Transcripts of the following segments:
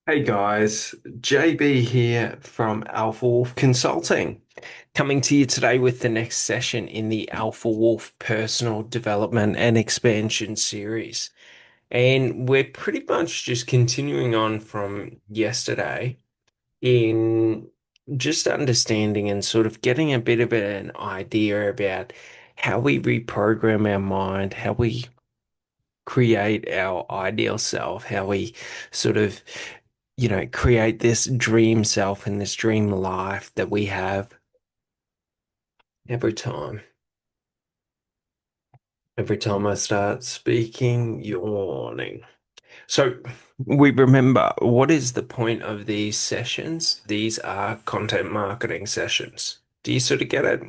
Hey guys, JB here from Alpha Wolf Consulting, coming to you today with the next session in the Alpha Wolf Personal Development and Expansion series. And we're pretty much just continuing on from yesterday in just understanding and sort of getting a bit of an idea about how we reprogram our mind, how we create our ideal self, how we sort of, create this dream self and this dream life that we have every time. Every time I start speaking, yawning. So we remember what is the point of these sessions? These are content marketing sessions. Do you sort of get it?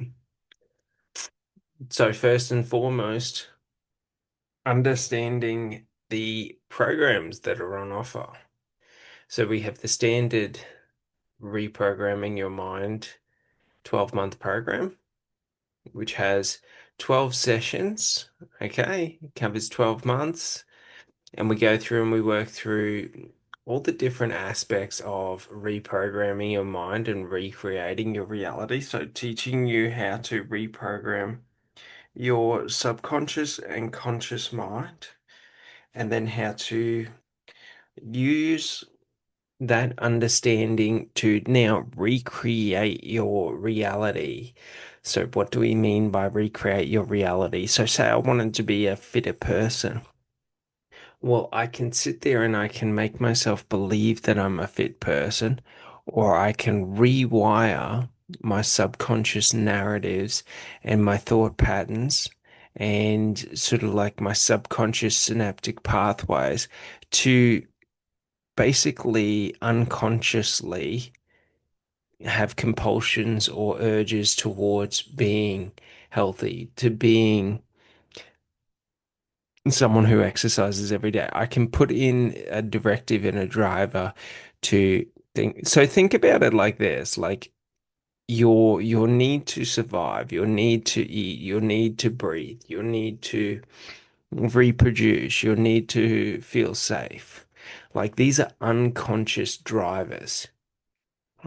So first and foremost, understanding the programs that are on offer. So we have the standard reprogramming your mind 12-month program, which has 12 sessions. Okay, it covers 12 months. And we go through and we work through all the different aspects of reprogramming your mind and recreating your reality. So, teaching you how to reprogram your subconscious and conscious mind, and then how to use that understanding to now recreate your reality. So, what do we mean by recreate your reality? So, say I wanted to be a fitter person. Well, I can sit there and I can make myself believe that I'm a fit person, or I can rewire my subconscious narratives and my thought patterns and sort of like my subconscious synaptic pathways to basically unconsciously have compulsions or urges towards being healthy, to being someone who exercises every day. I can put in a directive and a driver to think. So think about it like this, like your need to survive, your need to eat, your need to breathe, your need to reproduce, your need to feel safe. Like these are unconscious drivers.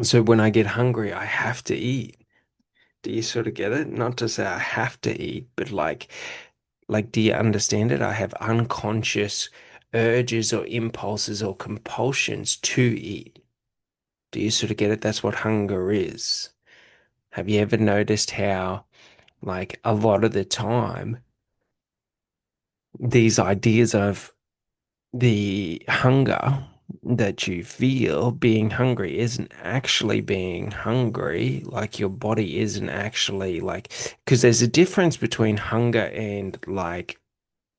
So when I get hungry, I have to eat. Do you sort of get it? Not to say I have to eat, but like, do you understand it? I have unconscious urges or impulses or compulsions to eat. Do you sort of get it? That's what hunger is. Have you ever noticed how, like, a lot of the time, these ideas of the hunger that you feel being hungry isn't actually being hungry, like your body isn't actually like, because there's a difference between hunger and like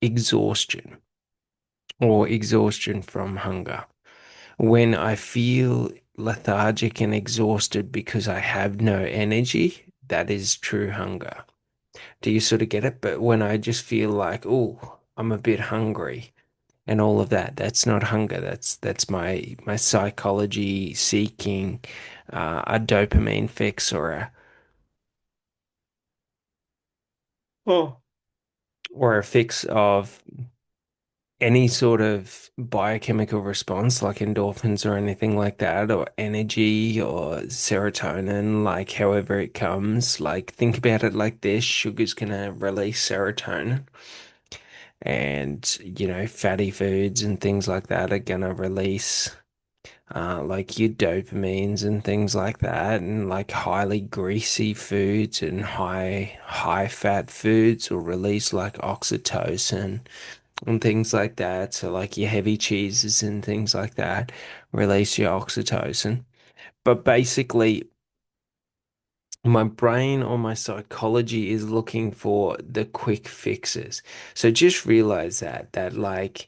exhaustion or exhaustion from hunger. When I feel lethargic and exhausted because I have no energy, that is true hunger. Do you sort of get it? But when I just feel like, oh, I'm a bit hungry and all of that, that's not hunger. That's my psychology seeking a dopamine fix oh, or a fix of any sort of biochemical response like endorphins or anything like that, or energy or serotonin, like however it comes. Like, think about it like this: sugar's gonna release serotonin, and fatty foods and things like that are gonna release. Like your dopamines and things like that, and like highly greasy foods and high fat foods will release like oxytocin and things like that. So, like your heavy cheeses and things like that release your oxytocin. But basically, my brain or my psychology is looking for the quick fixes. So just realize that like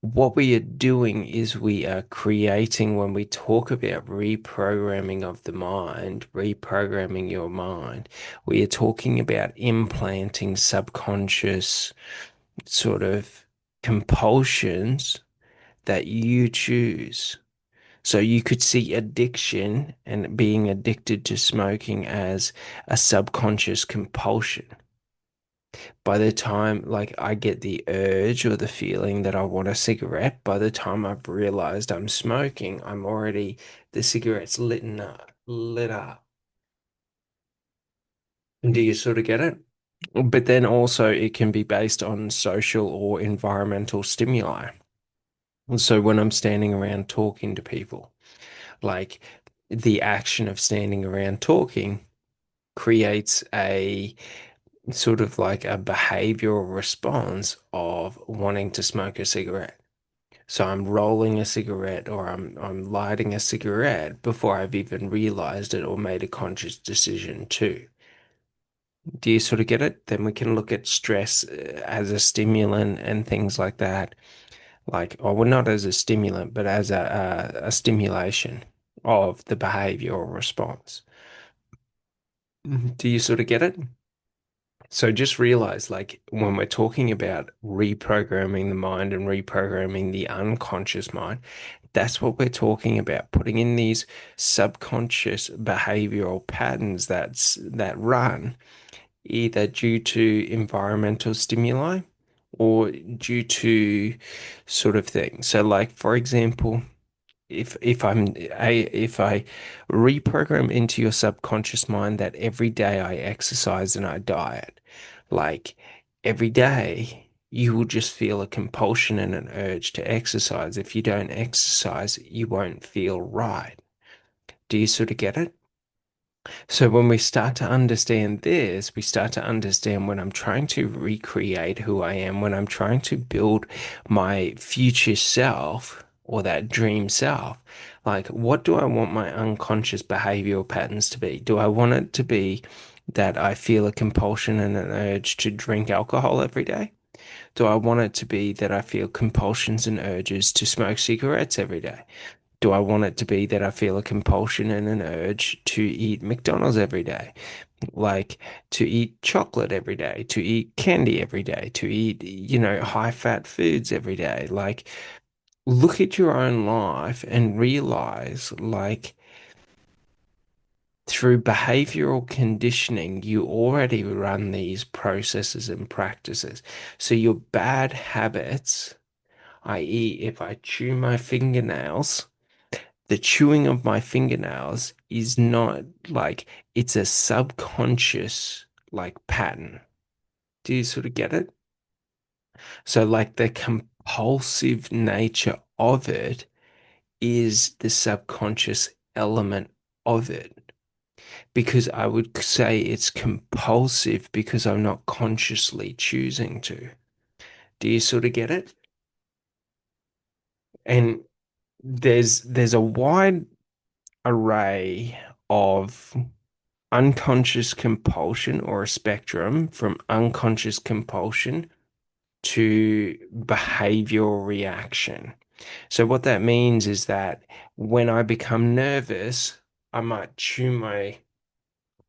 what we are doing is we are creating when we talk about reprogramming of the mind, reprogramming your mind, we are talking about implanting subconscious sort of compulsions that you choose. So you could see addiction and being addicted to smoking as a subconscious compulsion. By the time like I get the urge or the feeling that I want a cigarette, by the time I've realized I'm smoking, the cigarette's lit up. Do you sort of get it? But then also it can be based on social or environmental stimuli. So when I'm standing around talking to people, like the action of standing around talking creates a sort of like a behavioral response of wanting to smoke a cigarette. So I'm rolling a cigarette or I'm lighting a cigarette before I've even realized it or made a conscious decision to. Do you sort of get it? Then we can look at stress as a stimulant and things like that. Like, or well, not as a stimulant, but as a stimulation of the behavioral response. Do you sort of get it? So just realize, like, when we're talking about reprogramming the mind and reprogramming the unconscious mind, that's what we're talking about, putting in these subconscious behavioral patterns that run either due to environmental stimuli or due to sort of things. So like for example, if I reprogram into your subconscious mind that every day I exercise and I diet, like every day you will just feel a compulsion and an urge to exercise. If you don't exercise, you won't feel right. Do you sort of get it? So when we start to understand this, we start to understand when I'm trying to recreate who I am, when I'm trying to build my future self or that dream self, like what do I want my unconscious behavioral patterns to be? Do I want it to be that I feel a compulsion and an urge to drink alcohol every day? Do I want it to be that I feel compulsions and urges to smoke cigarettes every day? Do I want it to be that I feel a compulsion and an urge to eat McDonald's every day? Like to eat chocolate every day, to eat candy every day, to eat, high fat foods every day. Like, look at your own life and realize, like, through behavioral conditioning, you already run these processes and practices. So, your bad habits, i.e., if I chew my fingernails, the chewing of my fingernails is not like it's a subconscious like pattern. Do you sort of get it? So like the compulsive nature of it is the subconscious element of it. Because I would say it's compulsive because I'm not consciously choosing to. Do you sort of get it? And there's a wide array of unconscious compulsion or a spectrum from unconscious compulsion to behavioral reaction. So, what that means is that when I become nervous, I might chew my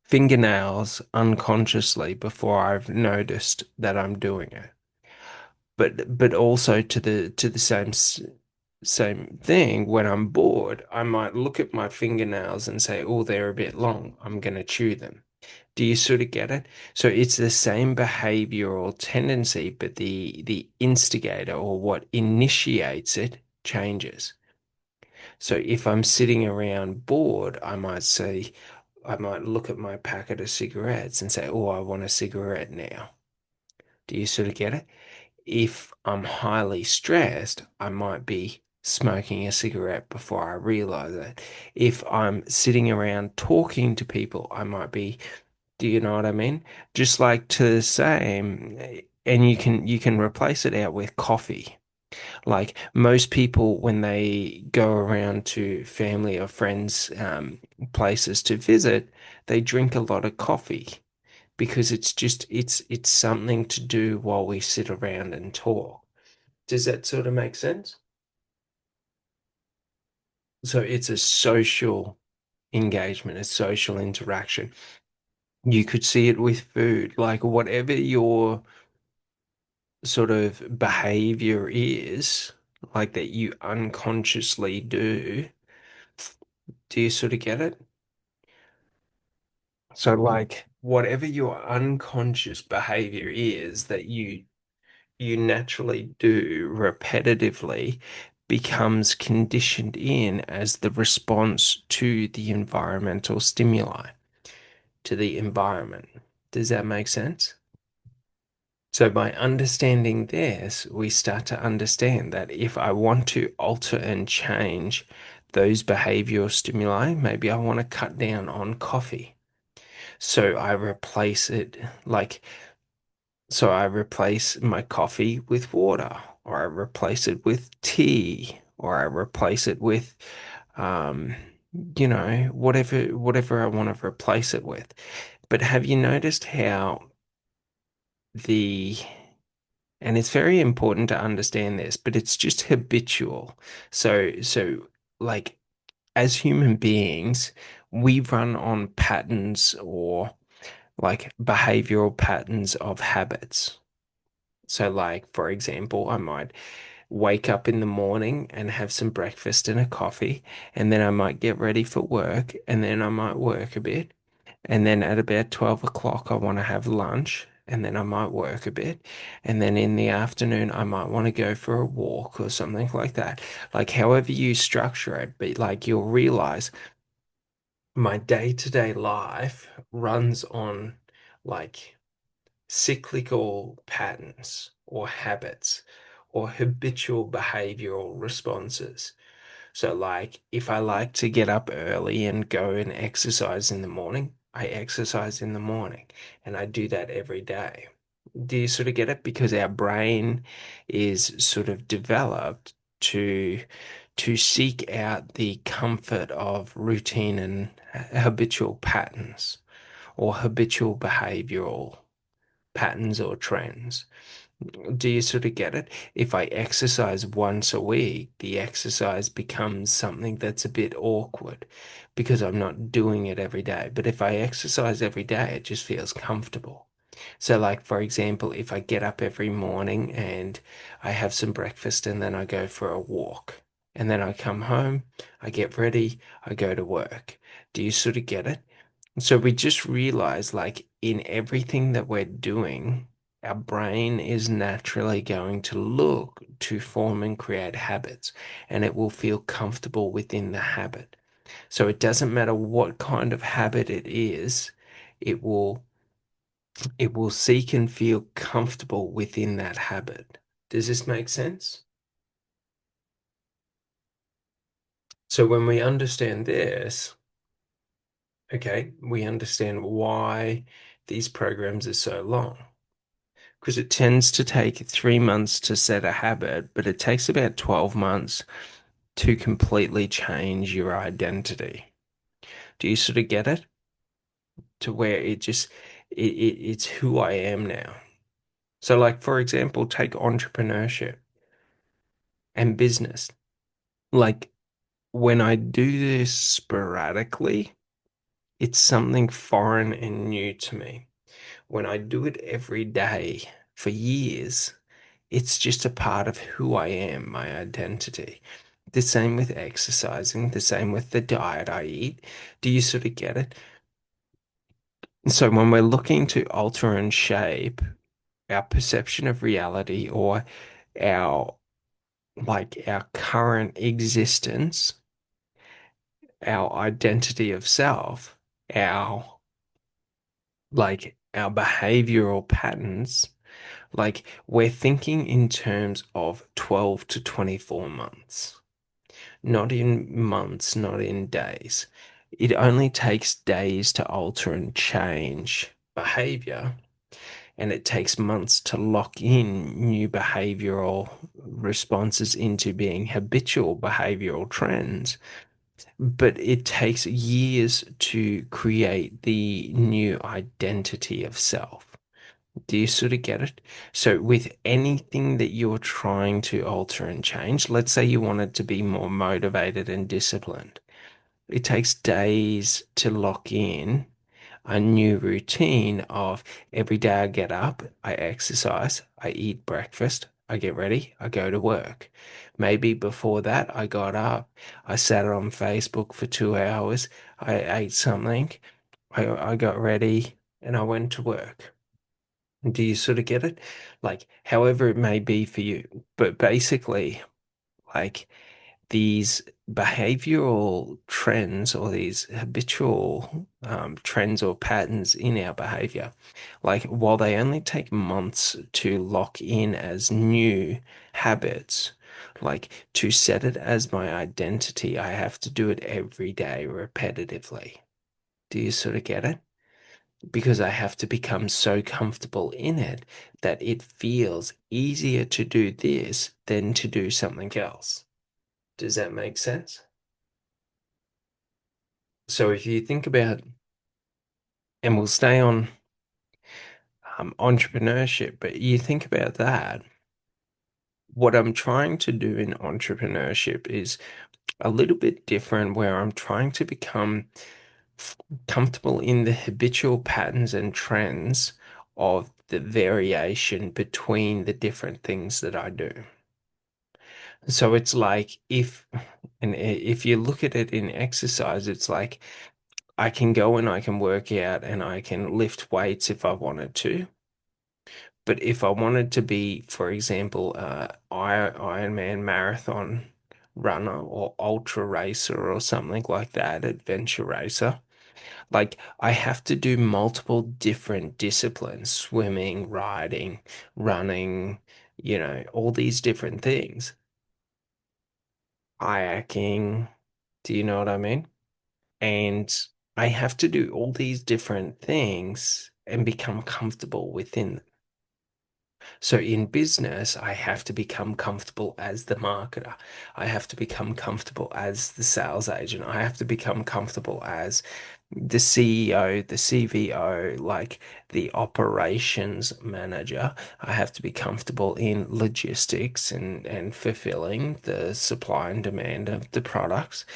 fingernails unconsciously before I've noticed that I'm doing it. But also to the same thing, when I'm bored, I might look at my fingernails and say, "Oh, they're a bit long. I'm going to chew them." Do you sort of get it? So it's the same behavioral tendency, but the instigator or what initiates it changes. So if I'm sitting around bored, I might look at my packet of cigarettes and say, "Oh, I want a cigarette now." Do you sort of get it? If I'm highly stressed, I might be smoking a cigarette before I realize it. If I'm sitting around talking to people, I might be, do you know what I mean? Just like to the same, and you can replace it out with coffee. Like most people, when they go around to family or friends, places to visit, they drink a lot of coffee because it's something to do while we sit around and talk. Does that sort of make sense? So it's a social engagement, a social interaction. You could see it with food, like whatever your sort of behavior is, like that you unconsciously do you sort of get it? So like whatever your unconscious behavior is that you naturally do repetitively becomes conditioned in as the response to the environmental stimuli, to the environment. Does that make sense? So by understanding this, we start to understand that if I want to alter and change those behavioral stimuli, maybe I want to cut down on coffee. So I replace it like So I replace my coffee with water, or I replace it with tea, or I replace it with, um, whatever I want to replace it with. But have you noticed how the, and it's very important to understand this, but it's just habitual. So like as human beings, we run on patterns or like behavioral patterns of habits. So, like, for example, I might wake up in the morning and have some breakfast and a coffee, and then I might get ready for work, and then I might work a bit. And then at about 12 o'clock, I want to have lunch, and then I might work a bit. And then in the afternoon, I might want to go for a walk or something like that. Like, however you structure it, but like, you'll realize my day-to-day life runs on like cyclical patterns or habits or habitual behavioral responses. So, like, if I like to get up early and go and exercise in the morning, I exercise in the morning and I do that every day. Do you sort of get it? Because our brain is sort of developed to seek out the comfort of routine and habitual patterns or habitual behavioral patterns or trends. Do you sort of get it? If I exercise once a week, the exercise becomes something that's a bit awkward because I'm not doing it every day. But if I exercise every day, it just feels comfortable. So, like, for example, if I get up every morning and I have some breakfast and then I go for a walk, and then I come home, I get ready, I go to work. Do you sort of get it? So we just realize, like, in everything that we're doing, our brain is naturally going to look to form and create habits, and it will feel comfortable within the habit. So it doesn't matter what kind of habit it is, it will it will seek and feel comfortable within that habit. Does this make sense? So when we understand this, okay, we understand why these programs are so long. Because it tends to take 3 months to set a habit, but it takes about 12 months to completely change your identity. Do you sort of get it? To where it's who I am now. So, like, for example, take entrepreneurship and business. Like, when I do this sporadically, it's something foreign and new to me. When I do it every day for years, it's just a part of who I am, my identity. The same with exercising, the same with the diet I eat. Do you sort of get it? So when we're looking to alter and shape our perception of reality or our our current existence, our identity of self, our our behavioral patterns, like we're thinking in terms of 12 to 24 months. Not in months, not in days. It only takes days to alter and change behavior, and it takes months to lock in new behavioral responses into being habitual behavioral trends. But it takes years to create the new identity of self. Do you sort of get it? So, with anything that you're trying to alter and change, let's say you wanted to be more motivated and disciplined, it takes days to lock in a new routine of every day I get up, I exercise, I eat breakfast, I get ready, I go to work. Maybe before that, I got up, I sat on Facebook for 2 hours, I ate something, I got ready. and I went to work. Do you sort of get it? Like, however it may be for you. But basically, like these behavioral trends or these habitual trends or patterns in our behavior, like while they only take months to lock in as new habits, like to set it as my identity, I have to do it every day repetitively. Do you sort of get it? Because I have to become so comfortable in it that it feels easier to do this than to do something else. Does that make sense? So if you think about, and we'll stay on entrepreneurship, but you think about that, what I'm trying to do in entrepreneurship is a little bit different, where I'm trying to become comfortable in the habitual patterns and trends of the variation between the different things that I do. So it's like if you look at it in exercise, it's like I can go and I can work out and I can lift weights if I wanted to. But if I wanted to be, for example, Ironman marathon runner or ultra racer or something like that, adventure racer, like I have to do multiple different disciplines, swimming, riding, running, all these different things, kayaking. Do you know what I mean? And I have to do all these different things and become comfortable within them. So in business, I have to become comfortable as the marketer. I have to become comfortable as the sales agent. I have to become comfortable as the CEO, the CVO, like the operations manager. I have to be comfortable in logistics and fulfilling the supply and demand of the products.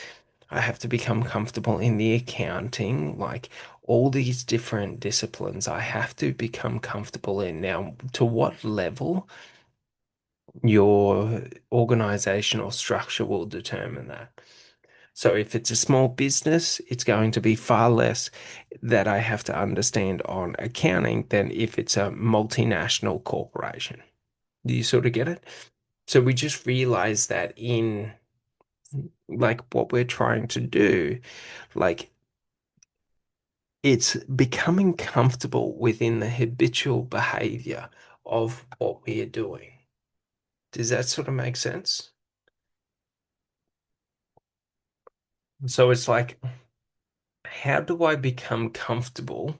I have to become comfortable in the accounting, like all these different disciplines I have to become comfortable in. Now, to what level your organizational structure will determine that. So if it's a small business, it's going to be far less that I have to understand on accounting than if it's a multinational corporation. Do you sort of get it? So we just realize that in like what we're trying to do, like it's becoming comfortable within the habitual behavior of what we are doing. Does that sort of make sense? So it's like, how do I become comfortable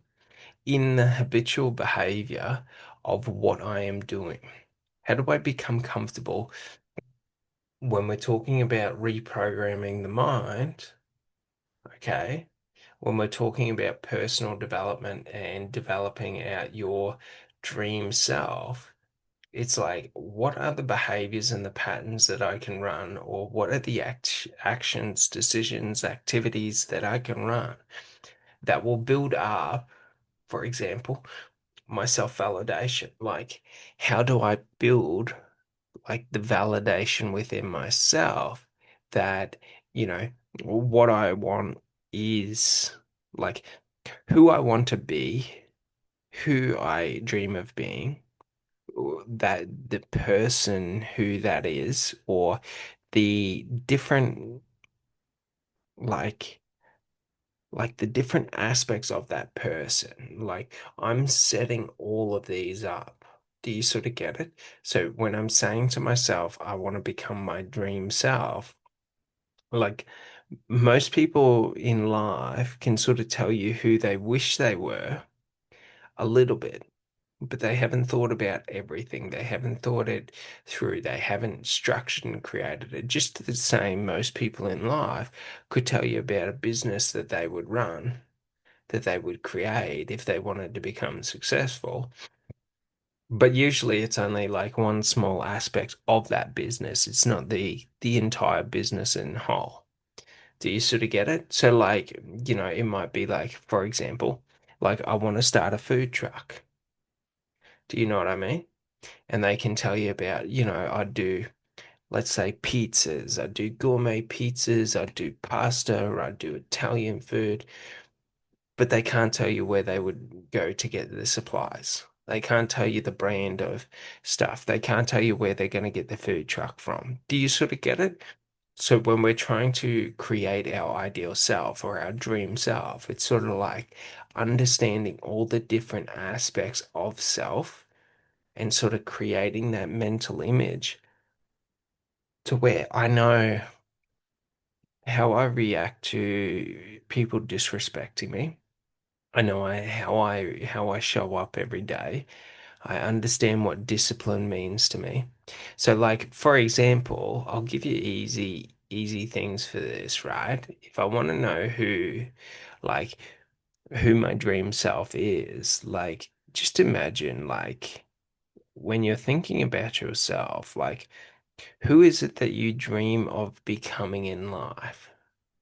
in the habitual behavior of what I am doing? How do I become comfortable when we're talking about reprogramming the mind? Okay. When we're talking about personal development and developing out your dream self, it's like, what are the behaviors and the patterns that I can run, or what are the actions, decisions, activities that I can run that will build up, for example, my self-validation? Like, how do I build like the validation within myself that, you know, what I want is like who I want to be, who I dream of being, that the person who that is, or the different like the different aspects of that person. Like I'm setting all of these up. Do you sort of get it? So when I'm saying to myself, I want to become my dream self, like most people in life can sort of tell you who they wish they were a little bit, but they haven't thought about everything. They haven't thought it through. They haven't structured and created it. Just the same, most people in life could tell you about a business that they would run, that they would create if they wanted to become successful. But usually it's only like one small aspect of that business. It's not the entire business in whole. Do you sort of get it? So like, it might be like, for example, like I want to start a food truck. Do you know what I mean? And they can tell you about, I do, let's say, pizzas. I do gourmet pizzas. I do pasta. Or I do Italian food. but they can't tell you where they would go to get the supplies. They can't tell you the brand of stuff. They can't tell you where they're going to get the food truck from. Do you sort of get it? So when we're trying to create our ideal self or our dream self, it's sort of like understanding all the different aspects of self and sort of creating that mental image to where I know how I react to people disrespecting me. I know how I show up every day. I understand what discipline means to me. So like for example, I'll give you easy things for this, right? If I want to know like who my dream self is, like just imagine like when you're thinking about yourself, like who is it that you dream of becoming in life?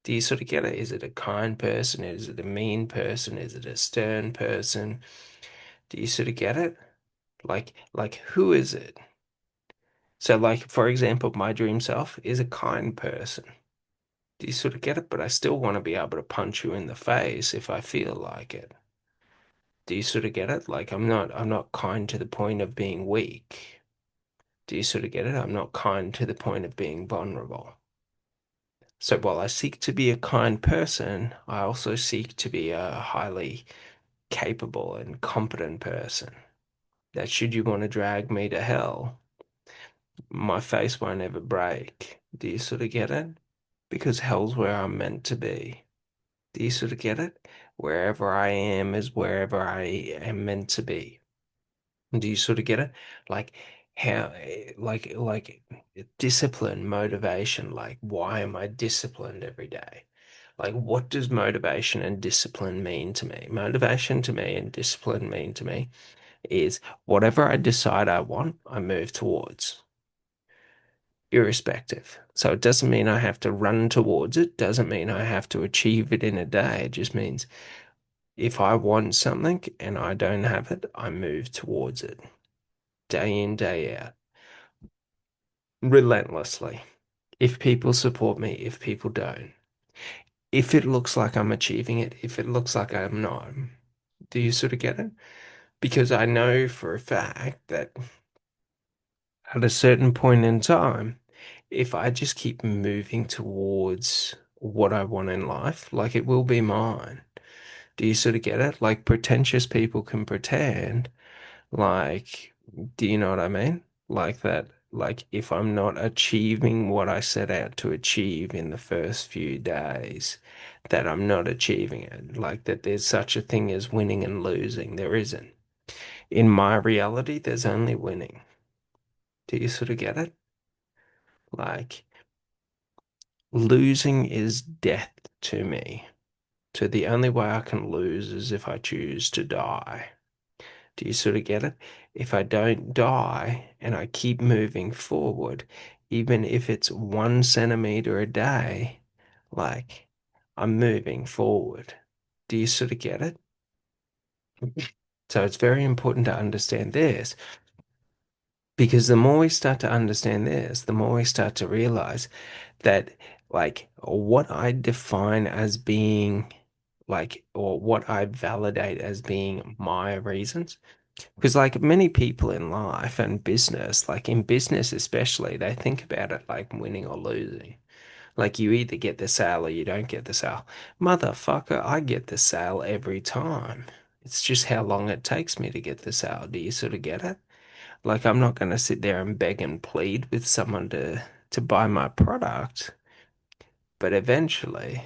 Do you sort of get it? Is it a kind person? Is it a mean person? Is it a stern person? Do you sort of get it? Like who is it? So like for example, my dream self is a kind person. Do you sort of get it? But I still want to be able to punch you in the face if I feel like it. Do you sort of get it? Like I'm not kind to the point of being weak. Do you sort of get it? I'm not kind to the point of being vulnerable. So while I seek to be a kind person, I also seek to be a highly capable and competent person. That should you want to drag me to hell, my face won't ever break. Do you sort of get it? Because hell's where I'm meant to be. Do you sort of get it? Wherever I am is wherever I am meant to be. Do you sort of get it? Like how, like discipline, motivation, like why am I disciplined every day? Like what does motivation and discipline mean to me? Motivation to me and discipline mean to me is whatever I decide I want, I move towards, irrespective. So it doesn't mean I have to run towards it, doesn't mean I have to achieve it in a day. It just means if I want something and I don't have it, I move towards it day in, day out, relentlessly. If people support me, if people don't, if it looks like I'm achieving it, if it looks like I'm not. Do you sort of get it? Because I know for a fact that at a certain point in time, if I just keep moving towards what I want in life, like it will be mine. Do you sort of get it? Like pretentious people can pretend, like, do you know what I mean? Like that, like if I'm not achieving what I set out to achieve in the first few days, that I'm not achieving it. Like that there's such a thing as winning and losing. There isn't. In my reality, there's only winning. Do you sort of get it? Like, losing is death to me. So the only way I can lose is if I choose to die. Do you sort of get it? If I don't die and I keep moving forward, even if it's 1 centimeter a day, like I'm moving forward. Do you sort of get it? So it's very important to understand this because the more we start to understand this, the more we start to realize that like what I define as being like or what I validate as being my reasons. Because like many people in life and business, like in business especially, they think about it like winning or losing. Like you either get the sale or you don't get the sale. Motherfucker, I get the sale every time. It's just how long it takes me to get the sale. Do you sort of get it? Like I'm not going to sit there and beg and plead with someone to buy my product. But eventually,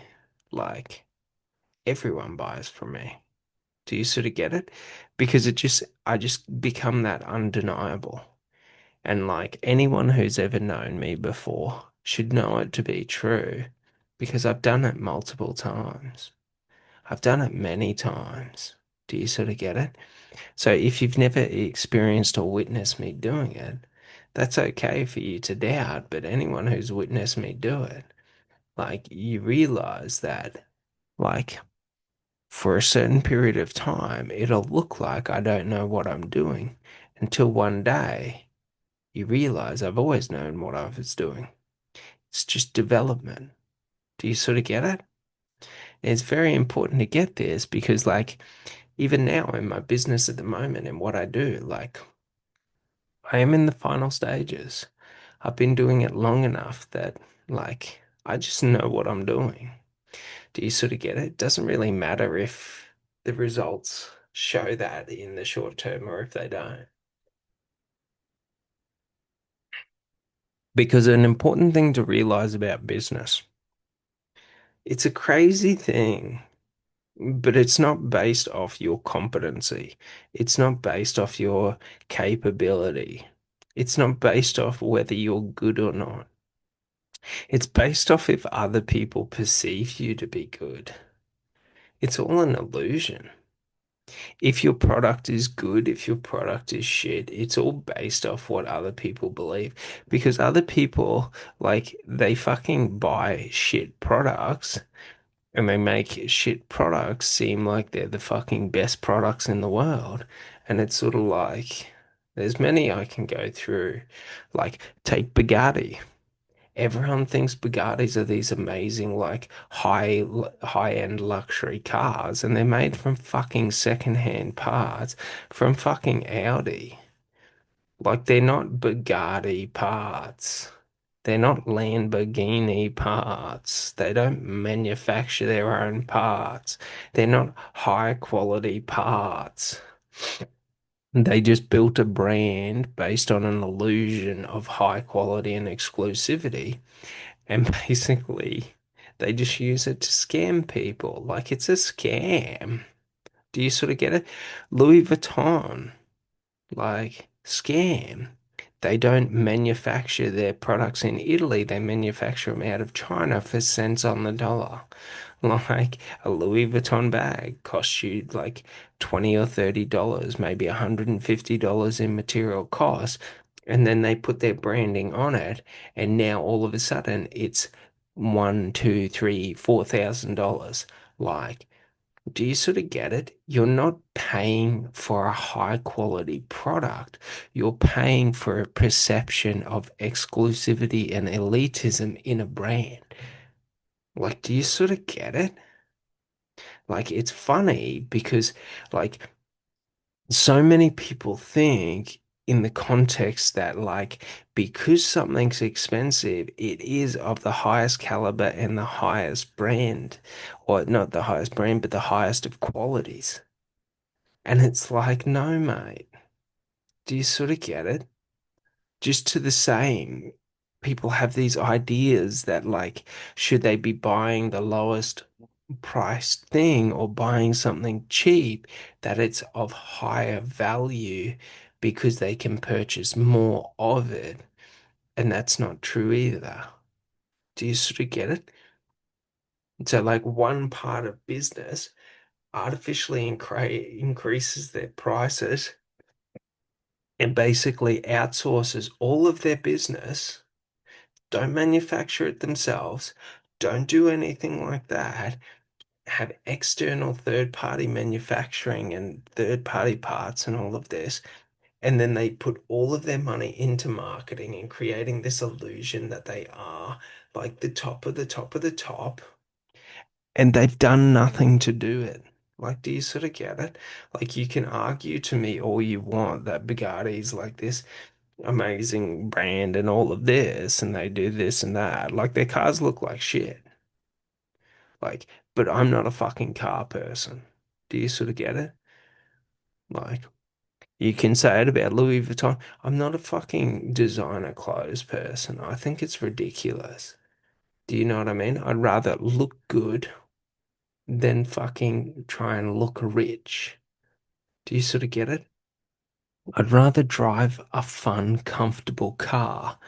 like everyone buys from me. Do you sort of get it? Because I just become that undeniable. And like anyone who's ever known me before should know it to be true because I've done it multiple times. I've done it many times. Do you sort of get it? So if you've never experienced or witnessed me doing it, that's okay for you to doubt, but anyone who's witnessed me do it, like you realize that like for a certain period of time, it'll look like I don't know what I'm doing until one day you realize I've always known what I was doing. It's just development. Do you sort of get it? It's very important to get this because, like, even now in my business at the moment and what I do, like, I am in the final stages. I've been doing it long enough that, like, I just know what I'm doing. Do you sort of get it? It doesn't really matter if the results show that in the short term or if they don't. Because an important thing to realize about business, it's a crazy thing, but it's not based off your competency. It's not based off your capability. It's not based off whether you're good or not. It's based off if other people perceive you to be good. It's all an illusion. If your product is good, if your product is shit, it's all based off what other people believe. Because other people, like, they fucking buy shit products and they make shit products seem like they're the fucking best products in the world. And it's sort of like, there's many I can go through. Like, take Bugatti. Everyone thinks Bugattis are these amazing, like high-end luxury cars, and they're made from fucking secondhand parts from fucking Audi. Like they're not Bugatti parts. They're not Lamborghini parts. They don't manufacture their own parts. They're not high quality parts. They just built a brand based on an illusion of high quality and exclusivity. And basically, they just use it to scam people. Like it's a scam. Do you sort of get it? Louis Vuitton, like scam. They don't manufacture their products in Italy. They manufacture them out of China for cents on the dollar. Like a Louis Vuitton bag costs you like 20 or $30, maybe $150 in material costs. And then they put their branding on it. And now all of a sudden it's one, two, three, $4,000. Like, do you sort of get it? You're not paying for a high quality product. You're paying for a perception of exclusivity and elitism in a brand. Like, do you sort of get it? Like, it's funny because, like, so many people think in the context that, like, because something's expensive, it is of the highest caliber and the highest brand, or not the highest brand, but the highest of qualities. And it's like, no, mate. Do you sort of get it? Just to the same, people have these ideas that, like, should they be buying the lowest priced thing or buying something cheap, that it's of higher value because they can purchase more of it. And that's not true either. Do you sort of get it? So, like, one part of business artificially increases their prices and basically outsources all of their business, don't manufacture it themselves, don't do anything like that, have external third-party manufacturing and third-party parts and all of this, and then they put all of their money into marketing and creating this illusion that they are like the top of the top of the top, and they've done nothing to do it. Like, do you sort of get it? Like, you can argue to me all you want that Bugatti's like this amazing brand and all of this, and they do this and that. Like, their cars look like shit. Like, but I'm not a fucking car person. Do you sort of get it? Like, you can say it about Louis Vuitton. I'm not a fucking designer clothes person. I think it's ridiculous. Do you know what I mean? I'd rather look good than fucking try and look rich. Do you sort of get it? I'd rather drive a fun, comfortable car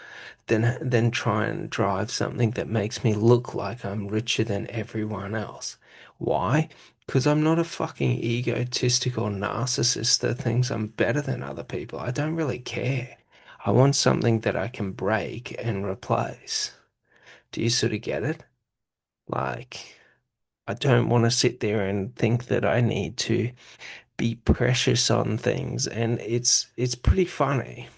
than try and drive something that makes me look like I'm richer than everyone else. Why? Because I'm not a fucking egotistical narcissist that thinks I'm better than other people. I don't really care. I want something that I can break and replace. Do you sort of get it? Like, I don't want to sit there and think that I need to be precious on things, and it's pretty funny.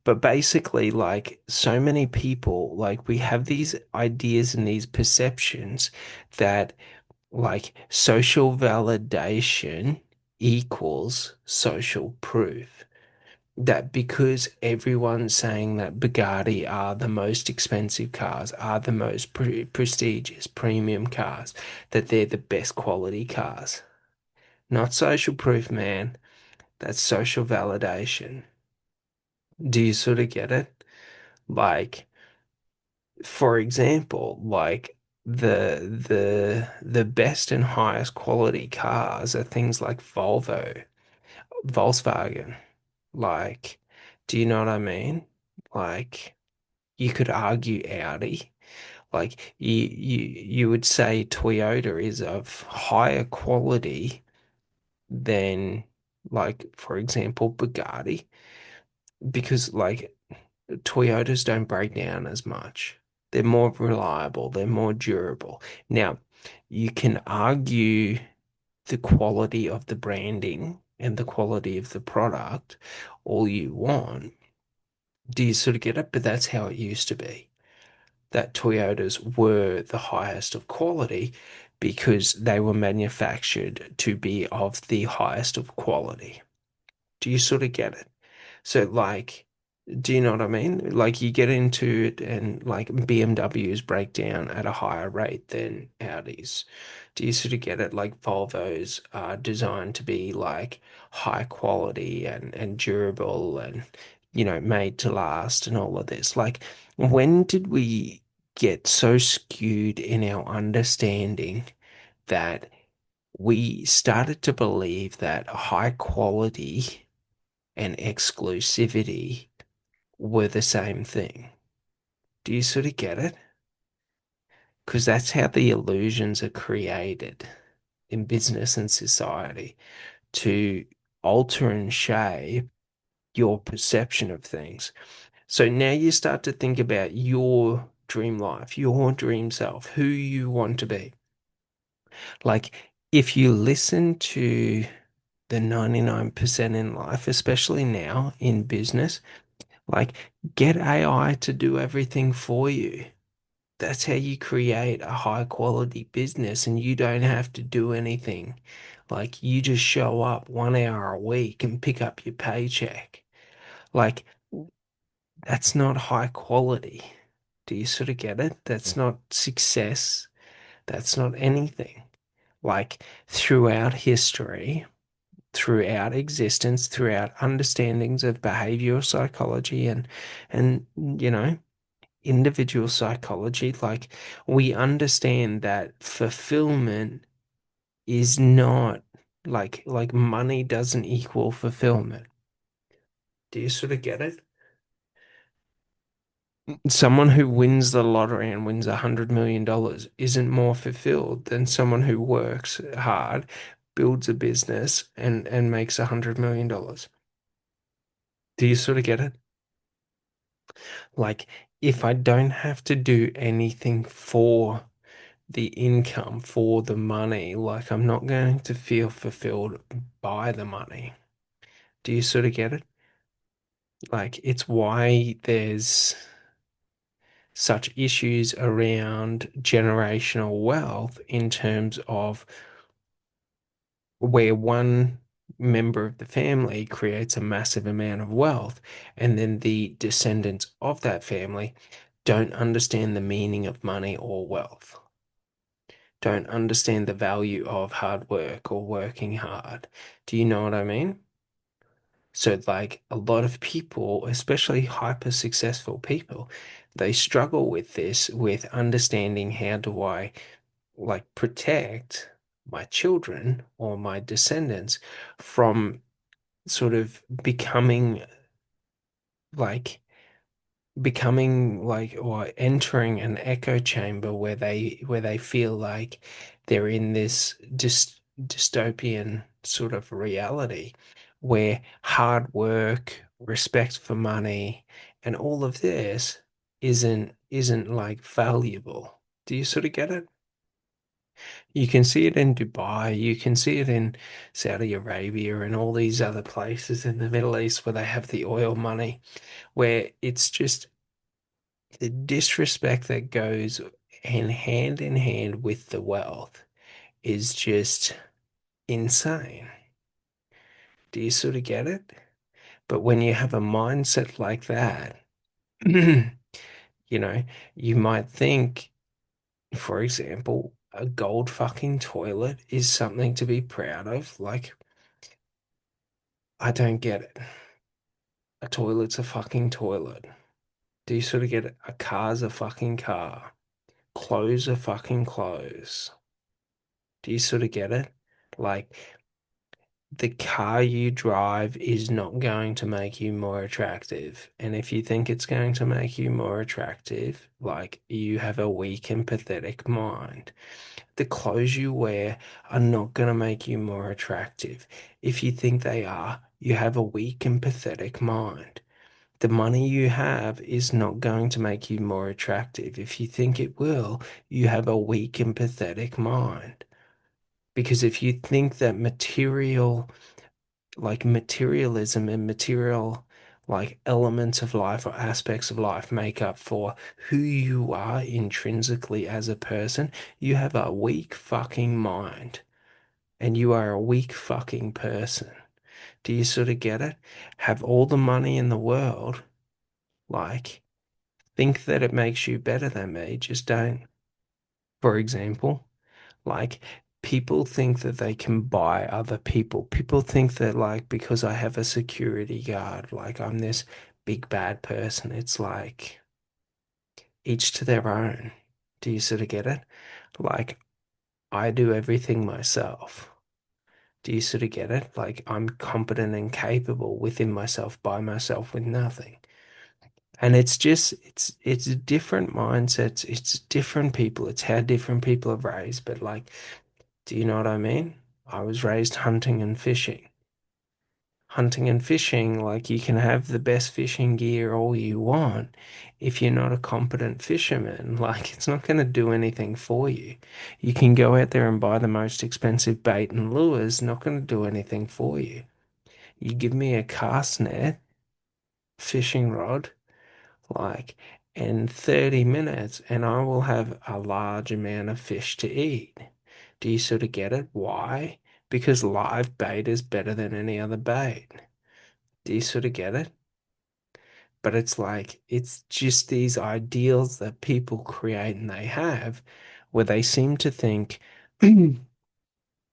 But basically, like so many people, like we have these ideas and these perceptions that Like social validation equals social proof. That because everyone's saying that Bugatti are the most expensive cars, are the most prestigious premium cars, that they're the best quality cars. Not social proof, man. That's social validation. Do you sort of get it? Like, for example, like the best and highest quality cars are things like Volkswagen. Like, do you know what I mean? Like, you could argue Audi. Like, you would say Toyota is of higher quality than, like, for example, Bugatti, because like Toyotas don't break down as much. They're more reliable, they're more durable. Now, you can argue the quality of the branding and the quality of the product all you want. Do you sort of get it? But that's how it used to be. That Toyotas were the highest of quality because they were manufactured to be of the highest of quality. Do you sort of get it? So, like, do you know what I mean? Like, you get into it and like BMWs break down at a higher rate than Audis. Do you sort of get it? Like, Volvos are designed to be like high quality and durable and, made to last and all of this. Like, when did we get so skewed in our understanding that we started to believe that high quality and exclusivity were the same thing? Do you sort of get it? Because that's how the illusions are created in business and society to alter and shape your perception of things. So now you start to think about your dream life, your dream self, who you want to be. Like, if you listen to the 99% in life, especially now in business, like, get AI to do everything for you. That's how you create a high quality business and you don't have to do anything. Like, you just show up 1 hour a week and pick up your paycheck. Like, that's not high quality. Do you sort of get it? That's not success. That's not anything. Like, throughout history, throughout existence, throughout understandings of behavioral psychology and individual psychology, like, we understand that fulfillment is not like money doesn't equal fulfillment. Do you sort of get it? Someone who wins the lottery and wins $100 million isn't more fulfilled than someone who works hard, builds a business and makes $100 million. Do you sort of get it? Like, if I don't have to do anything for the income, for the money, like, I'm not going to feel fulfilled by the money. Do you sort of get it? Like, it's why there's such issues around generational wealth in terms of where one member of the family creates a massive amount of wealth, and then the descendants of that family don't understand the meaning of money or wealth, don't understand the value of hard work or working hard. Do you know what I mean? So, like, a lot of people, especially hyper successful people, they struggle with this, with understanding how do I like protect my children or my descendants from sort of like becoming like or entering an echo chamber where they feel like they're in this dystopian sort of reality where hard work, respect for money, and all of this isn't like valuable. Do you sort of get it? You can see it in Dubai, you can see it in Saudi Arabia and all these other places in the Middle East where they have the oil money, where it's just the disrespect that goes in hand with the wealth is just insane. Do you sort of get it? But when you have a mindset like that, you know, you might think, for example, a gold fucking toilet is something to be proud of. Like, I don't get it. A toilet's a fucking toilet. Do you sort of get it? A car's a fucking car. Clothes are fucking clothes. Do you sort of get it? Like, the car you drive is not going to make you more attractive. And if you think it's going to make you more attractive, like, you have a weak and pathetic mind. The clothes you wear are not going to make you more attractive. If you think they are, you have a weak and pathetic mind. The money you have is not going to make you more attractive. If you think it will, you have a weak and pathetic mind. Because if you think that materialism and material, like elements of life or aspects of life make up for who you are intrinsically as a person, you have a weak fucking mind and you are a weak fucking person. Do you sort of get it? Have all the money in the world, like, think that it makes you better than me, just don't. For example, like, people think that they can buy other people. People think that, like, because I have a security guard, like, I'm this big bad person. It's like each to their own. Do you sort of get it? Like, I do everything myself. Do you sort of get it? Like, I'm competent and capable within myself, by myself, with nothing. And it's just it's different mindsets, it's different people, it's how different people are raised. But like, do you know what I mean? I was raised hunting and fishing. Hunting and fishing, like, you can have the best fishing gear all you want. If you're not a competent fisherman, like, it's not going to do anything for you. You can go out there and buy the most expensive bait and lures, not going to do anything for you. You give me a cast net, fishing rod, like, in 30 minutes, and I will have a large amount of fish to eat. Do you sort of get it? Why? Because live bait is better than any other bait. Do you sort of get it? But it's like, it's just these ideals that people create and they have, where they seem to think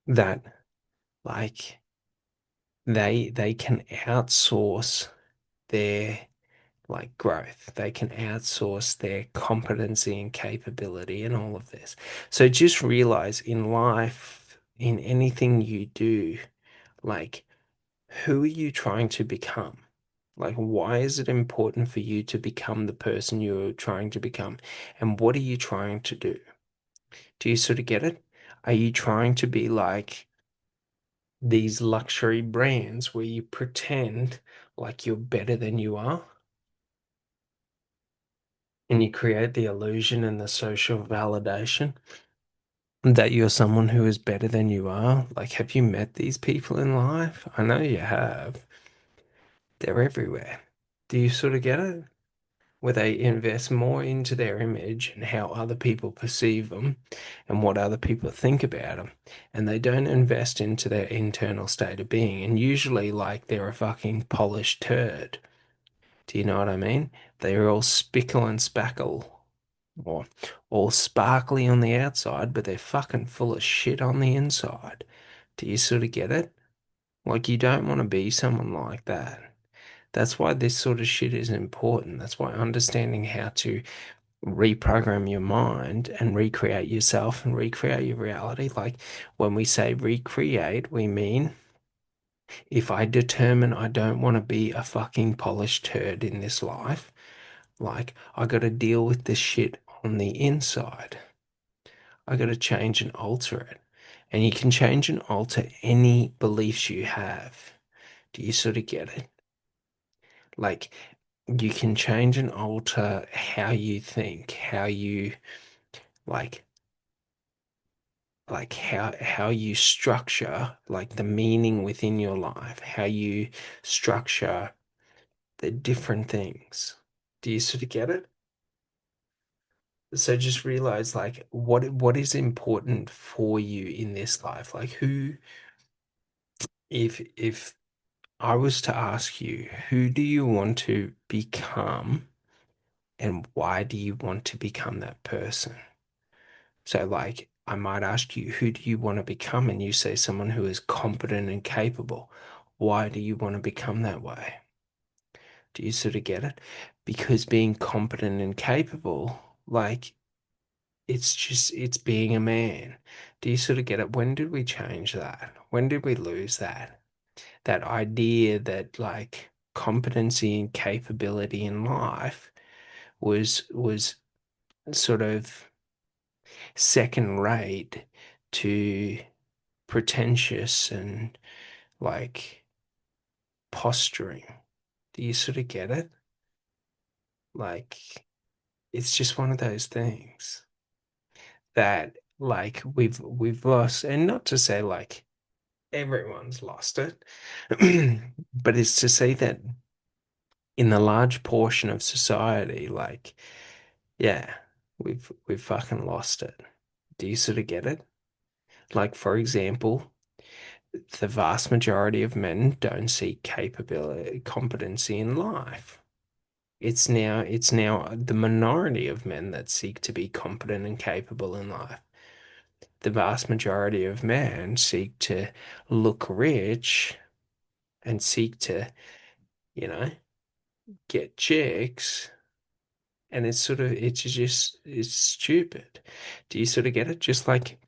that, like, they can outsource their, like, growth. They can outsource their competency and capability and all of this. So just realize in life, in anything you do, like, who are you trying to become? Like, why is it important for you to become the person you're trying to become? And what are you trying to do? Do you sort of get it? Are you trying to be like these luxury brands where you pretend like you're better than you are? And you create the illusion and the social validation that you're someone who is better than you are. Like, have you met these people in life? I know you have. They're everywhere. Do you sort of get it? Where they invest more into their image and how other people perceive them and what other people think about them. And they don't invest into their internal state of being. And usually, like, they're a fucking polished turd. Do you know what I mean? They're all spickle and spackle, or all sparkly on the outside, but they're fucking full of shit on the inside. Do you sort of get it? Like, you don't want to be someone like that. That's why this sort of shit is important. That's why understanding how to reprogram your mind and recreate yourself and recreate your reality. Like, when we say recreate, we mean if I determine I don't want to be a fucking polished turd in this life, like, I got to deal with this shit on the inside. I got to change and alter it. And you can change and alter any beliefs you have. Do you sort of get it? Like, you can change and alter how you think, how you, like how you structure, like, the meaning within your life, how you structure the different things. Do you sort of get it? So just realize like what is important for you in this life? Like who, if I was to ask you, who do you want to become and why do you want to become that person? So like I might ask you, who do you want to become? And you say someone who is competent and capable. Why do you want to become that way? Do you sort of get it? Because being competent and capable, like it's being a man. Do you sort of get it? When did we change that? When did we lose that? That idea that like competency and capability in life was sort of second rate to pretentious and like posturing. Do you sort of get it? Like it's just one of those things that like we've lost, and not to say like everyone's lost it, but it's to say that in the large portion of society, like, yeah, we've fucking lost it. Do you sort of get it? Like, for example, the vast majority of men don't seek capability, competency in life. It's now the minority of men that seek to be competent and capable in life. The vast majority of men seek to look rich and seek to, you know, get chicks. And it's stupid. Do you sort of get it? Just like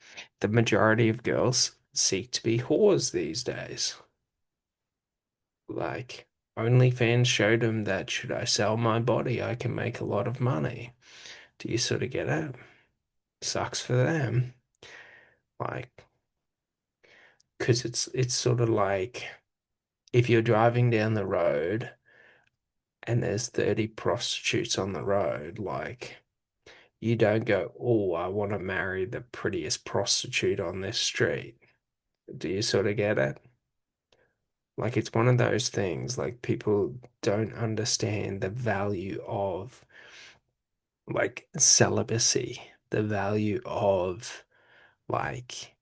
the majority of girls seek to be whores these days. Like, OnlyFans showed them that should I sell my body, I can make a lot of money. Do you sort of get it? Sucks for them. Like, because it's sort of like if you're driving down the road and there's 30 prostitutes on the road, like you don't go, oh, I want to marry the prettiest prostitute on this street. Do you sort of get it? Like it's one of those things, like people don't understand the value of like celibacy, the value of like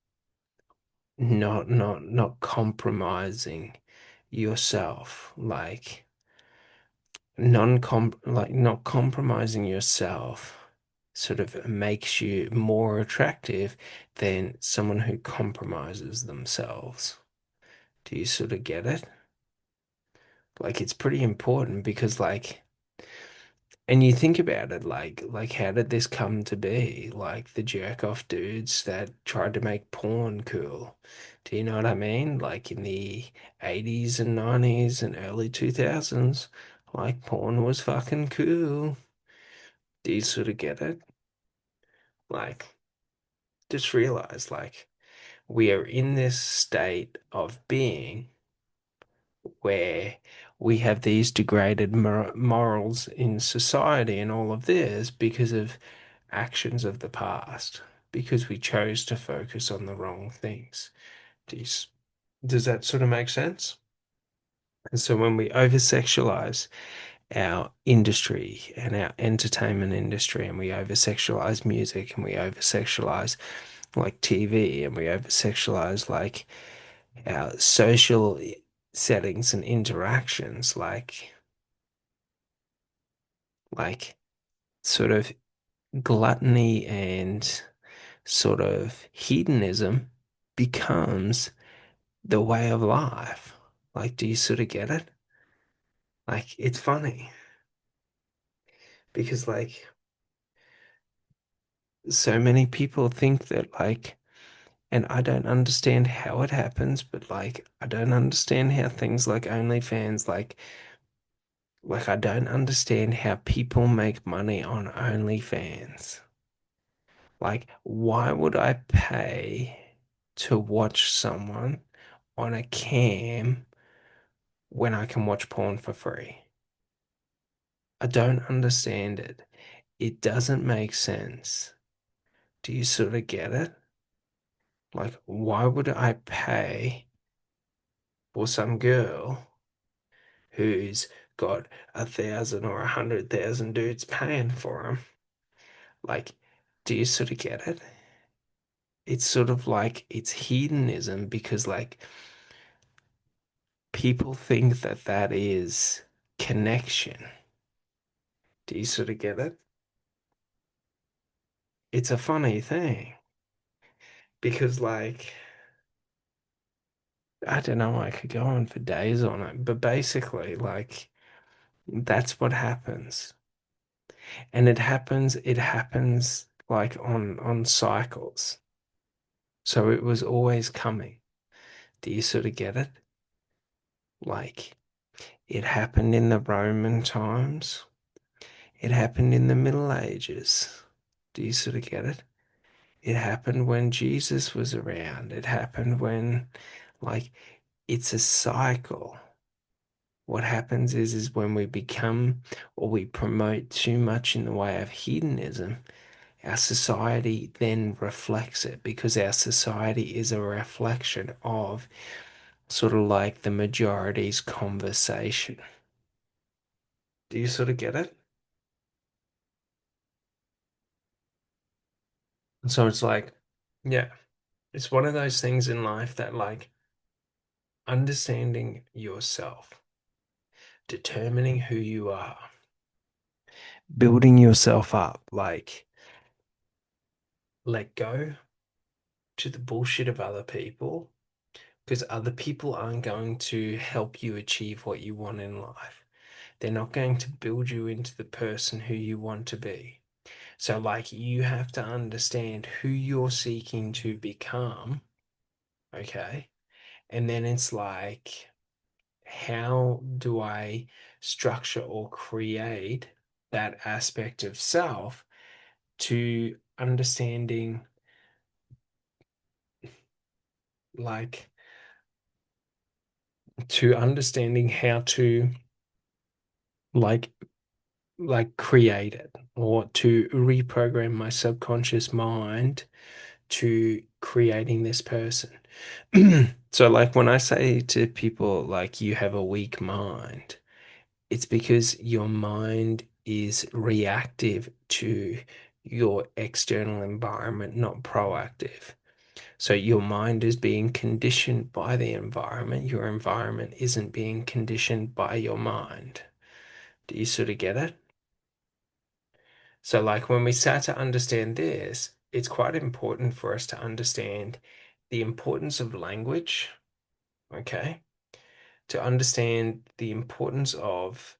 not compromising yourself, like not compromising yourself sort of makes you more attractive than someone who compromises themselves. Do you sort of get it? Like it's pretty important because like and you think about it like how did this come to be? Like the jerk off dudes that tried to make porn cool. Do you know what I mean? Like in the 80s and 90s and early 2000s, like porn was fucking cool. Do you sort of get it? Like just realize like we are in this state of being where we have these degraded morals in society and all of this because of actions of the past, because we chose to focus on the wrong things. Does, does that sort of make sense? And so when we over sexualize our industry and our entertainment industry, and we over sexualize music, and we over sexualize like TV, and we over sexualize like our social settings and interactions, like sort of gluttony and sort of hedonism becomes the way of life. Like, do you sort of get it? Like, it's funny because, like, so many people think that, like, and I don't understand how it happens, but like, I don't understand how things like OnlyFans, like, I don't understand how people make money on OnlyFans. Like, why would I pay to watch someone on a cam when I can watch porn for free? I don't understand it. It doesn't make sense. Do you sort of get it? Like, why would I pay for some girl who's got 1,000 or 100,000 dudes paying for him? Like, do you sort of get it? It's sort of like it's hedonism because like people think that that is connection. Do you sort of get it? It's a funny thing because like I don't know, I could go on for days on it, but basically like that's what happens. And it happens like on cycles. So it was always coming. Do you sort of get it? Like it happened in the Roman times. It happened in the Middle Ages. Do you sort of get it? It happened when Jesus was around. It happened when, like, it's a cycle. What happens is when we become or we promote too much in the way of hedonism, our society then reflects it because our society is a reflection of sort of like the majority's conversation. Do you sort of get it? And so it's like, yeah, it's one of those things in life that like understanding yourself, determining who you are, building yourself up, like let go to the bullshit of other people because other people aren't going to help you achieve what you want in life. They're not going to build you into the person who you want to be. So, like, you have to understand who you're seeking to become, okay? And then it's like, how do I structure or create that aspect of self to understanding, like, to understanding how to, like, create it or to reprogram my subconscious mind to creating this person. So, like, when I say to people, like, you have a weak mind, it's because your mind is reactive to your external environment, not proactive. So, your mind is being conditioned by the environment. Your environment isn't being conditioned by your mind. Do you sort of get it? So, like, when we start to understand this, it's quite important for us to understand the importance of language, okay? To understand the importance of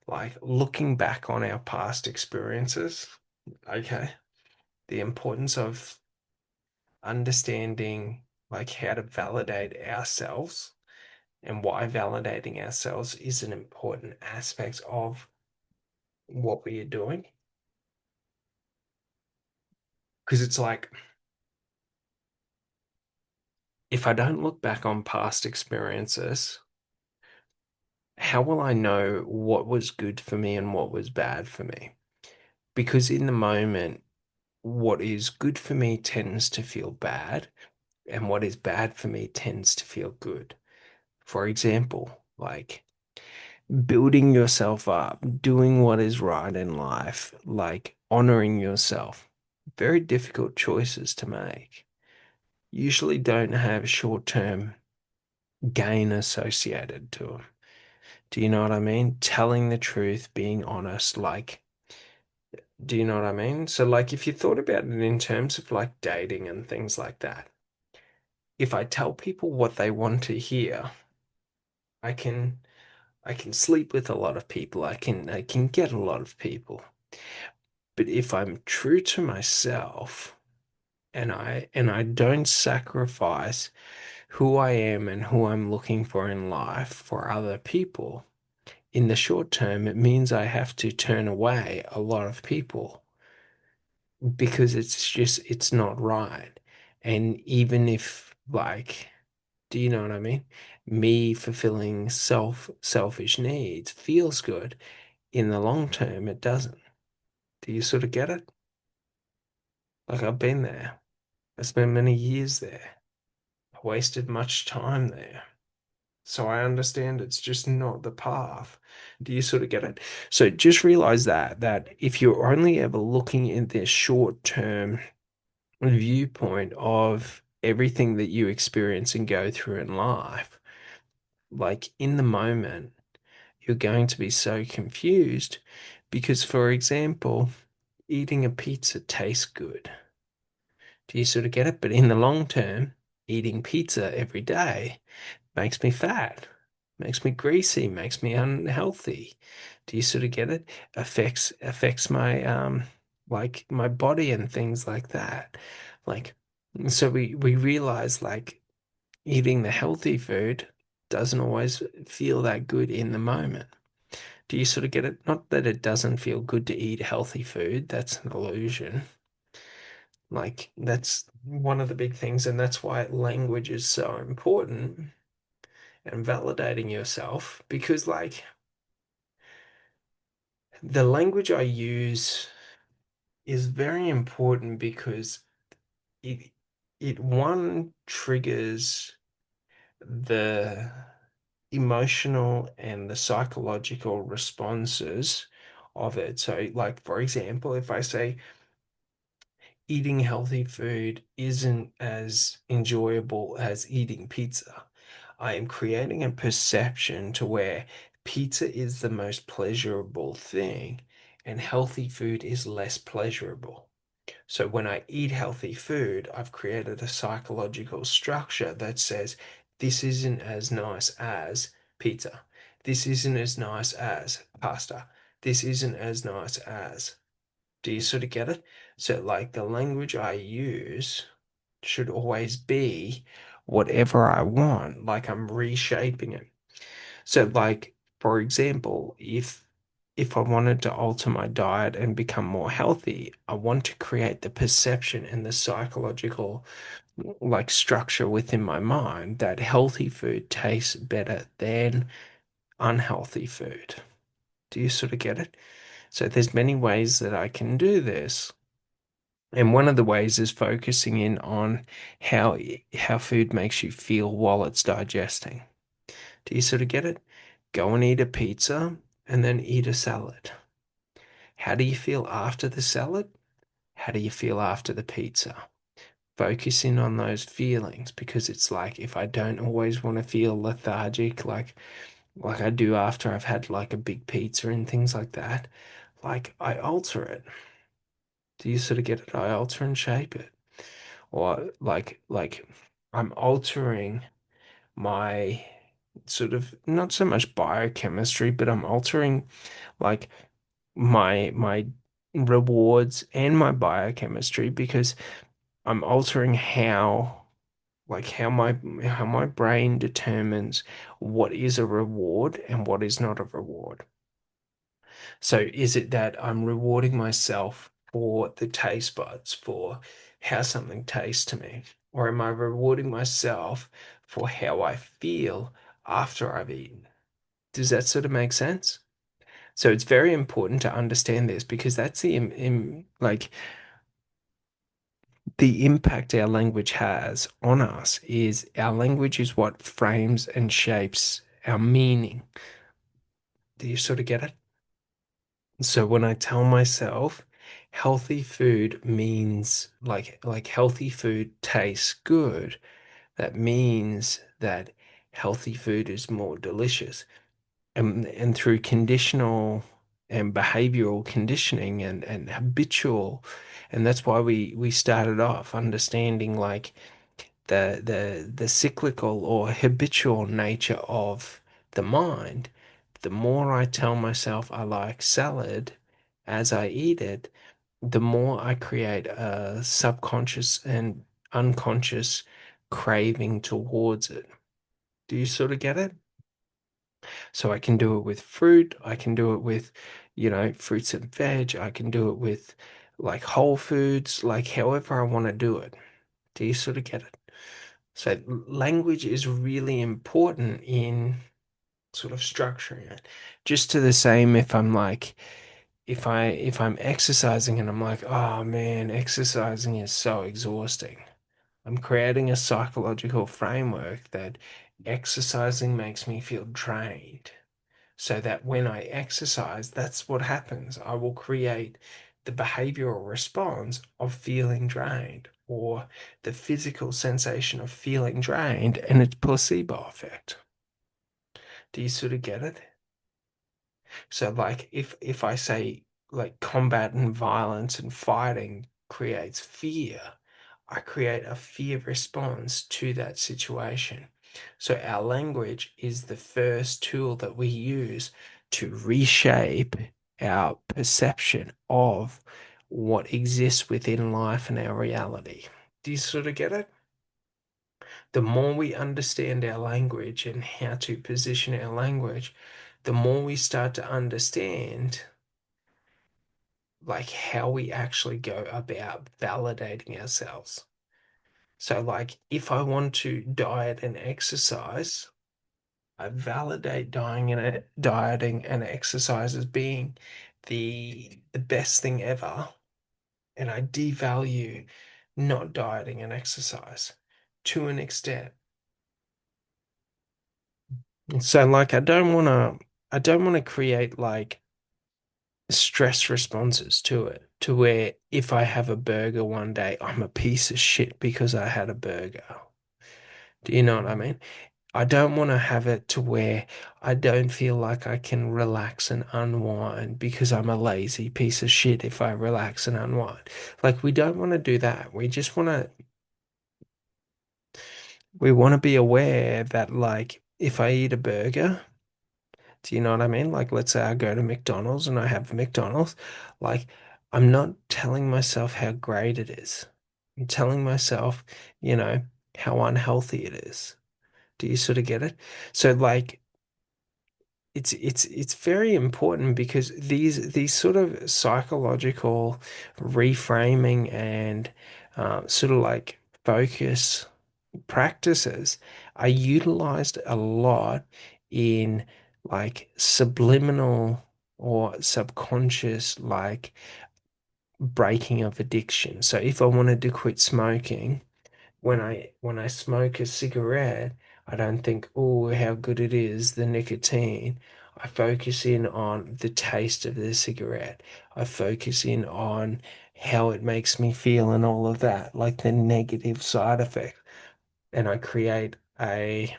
like looking back on our past experiences, okay? The importance of understanding like how to validate ourselves and why validating ourselves is an important aspect of what we are doing. Because it's like, if I don't look back on past experiences, how will I know what was good for me and what was bad for me? Because in the moment, what is good for me tends to feel bad, and what is bad for me tends to feel good. For example, like building yourself up, doing what is right in life, like honoring yourself. Very difficult choices to make. Usually don't have short-term gain associated to them. Do you know what I mean? Telling the truth, being honest, like, do you know what I mean? So, like, if you thought about it in terms of like dating and things like that, if I tell people what they want to hear, I can I can sleep with a lot of people. I can get a lot of people. But if I'm true to myself and I don't sacrifice who I am and who I'm looking for in life for other people, in the short term, it means I have to turn away a lot of people because it's not right. And even if like, do you know what I mean? Me fulfilling selfish needs feels good. In the long term, it doesn't. Do you sort of get it? Like I've been there. I spent many years there. I wasted much time there. So I understand it's just not the path. Do you sort of get it? So just realize that if you're only ever looking at this short-term viewpoint of everything that you experience and go through in life, like in the moment, you're going to be so confused because, for example, eating a pizza tastes good. Do you sort of get it? But in the long term, eating pizza every day makes me fat, makes me greasy, makes me unhealthy. Do you sort of get it? Affects my like my body and things like that. Like so we realize like eating the healthy food doesn't always feel that good in the moment. Do you sort of get it? Not that it doesn't feel good to eat healthy food, that's an illusion. Like that's one of the big things, and that's why language is so important and validating yourself because like the language I use is very important because it it one triggers the emotional and the psychological responses of it. So like for example, if I say eating healthy food isn't as enjoyable as eating pizza, I am creating a perception to where pizza is the most pleasurable thing and healthy food is less pleasurable. So when I eat healthy food, I've created a psychological structure that says this isn't as nice as pizza. This isn't as nice as pasta. This isn't as nice as. Do you sort of get it? So, like, the language I use should always be whatever I want, like I'm reshaping it. So, like, for example, if I wanted to alter my diet and become more healthy, I want to create the perception and the psychological like structure within my mind that healthy food tastes better than unhealthy food. Do you sort of get it? So there's many ways that I can do this. And one of the ways is focusing in on how food makes you feel while it's digesting. Do you sort of get it? Go and eat a pizza and then eat a salad. How do you feel after the salad? How do you feel after the pizza? Focus in on those feelings because it's like if I don't always want to feel lethargic like I do after I've had like a big pizza and things like that, like I alter it. Do you sort of get it? I alter and shape it. Or like I'm altering my sort of not so much biochemistry, but I'm altering like my rewards and my biochemistry because I'm altering how my brain determines what is a reward and what is not a reward. So is it that I'm rewarding myself for the taste buds, for how something tastes to me? Or am I rewarding myself for how I feel after I've eaten? Does that sort of make sense? So it's very important to understand this because that's like the impact our language has on us is our language is what frames and shapes our meaning. Do you sort of get it? So when I tell myself healthy food means like healthy food tastes good, that means that healthy food is more delicious. And through conditional and behavioral conditioning and habitual, and that's why we started off understanding like the cyclical or habitual nature of the mind, the more I tell myself I like salad as I eat it, the more I create a subconscious and unconscious craving towards it. Do you sort of get it? So I can do it with fruit, I can do it with, fruits and veg, I can do it with like whole foods, like however I want to do it. Do you sort of get it? So language is really important in sort of structuring it. Just to the same if I'm like if I'm exercising and I'm like, oh man, exercising is so exhausting. I'm creating a psychological framework that exercising makes me feel drained. So that when I exercise, that's what happens. I will create the behavioral response of feeling drained or the physical sensation of feeling drained and its placebo effect. Do you sort of get it? So like if I say like combat and violence and fighting creates fear, I create a fear response to that situation. So our language is the first tool that we use to reshape our perception of what exists within life and our reality. Do you sort of get it? The more we understand our language and how to position our language, the more we start to understand like how we actually go about validating ourselves. So like if I want to diet and exercise, I validate dieting and exercise as being the best thing ever, and I devalue not dieting and exercise to an extent. So like I don't want to create like stress responses to it, to where if I have a burger one day, I'm a piece of shit because I had a burger. Do you know what I mean? I don't want to have it to where I don't feel like I can relax and unwind because I'm a lazy piece of shit if I relax and unwind. Like we don't want to do that. We want to be aware that like if I eat a burger, do you know what I mean? Like, let's say I go to McDonald's and I have McDonald's. Like, I'm not telling myself how great it is. I'm telling myself, you know, how unhealthy it is. Do you sort of get it? So, like, it's very important because these sort of psychological reframing and sort of like focus practices are utilized a lot in like subliminal or subconscious like breaking of addiction. So if I wanted to quit smoking, when I smoke a cigarette, I don't think, oh, how good it is, the nicotine. I focus in on the taste of the cigarette. I focus in on how it makes me feel and all of that, like the negative side effect. And I create a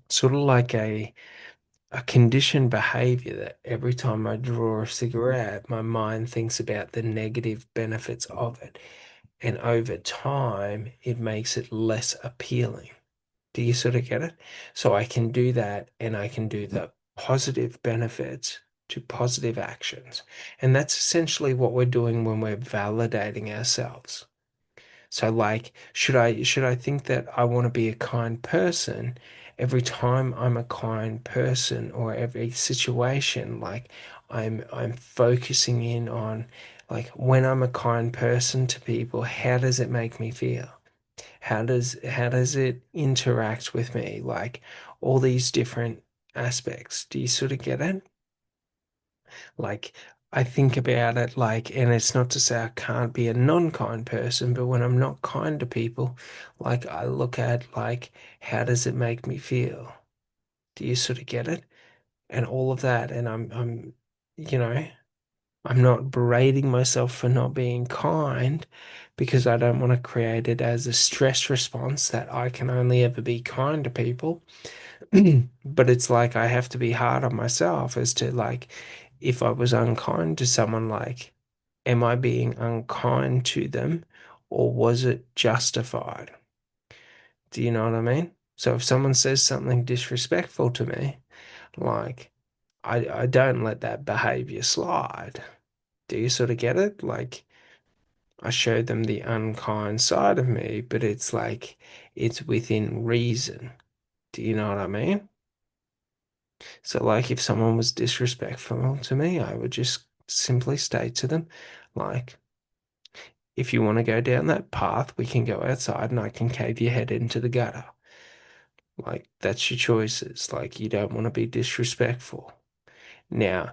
sort of like a conditioned behavior that every time I draw a cigarette, my mind thinks about the negative benefits of it. And over time, it makes it less appealing. Do you sort of get it? So I can do that and I can do the positive benefits to positive actions. And that's essentially what we're doing when we're validating ourselves. So like, should I think that I want to be a kind person every time I'm a kind person or every situation, like I'm focusing in on like when I'm a kind person to people, how does it make me feel? How does it interact with me? Like all these different aspects. Do you sort of get it? Like, I think about it like, and it's not to say I can't be a non-kind person, but when I'm not kind to people, like, I look at, like, how does it make me feel? Do you sort of get it? And all of that. And you know, I'm not berating myself for not being kind because I don't want to create it as a stress response that I can only ever be kind to people. But it's like I have to be hard on myself as to like if I was unkind to someone, like, am I being unkind to them or was it justified? Do you know what I mean? So if someone says something disrespectful to me, like I don't let that behavior slide. Do you sort of get it? Like I show them the unkind side of me, but it's like it's within reason. Do you know what I mean? So, like, if someone was disrespectful to me, I would just simply state to them, like, if you want to go down that path, we can go outside and I can cave your head into the gutter. Like, that's your choices. Like, you don't want to be disrespectful. Now,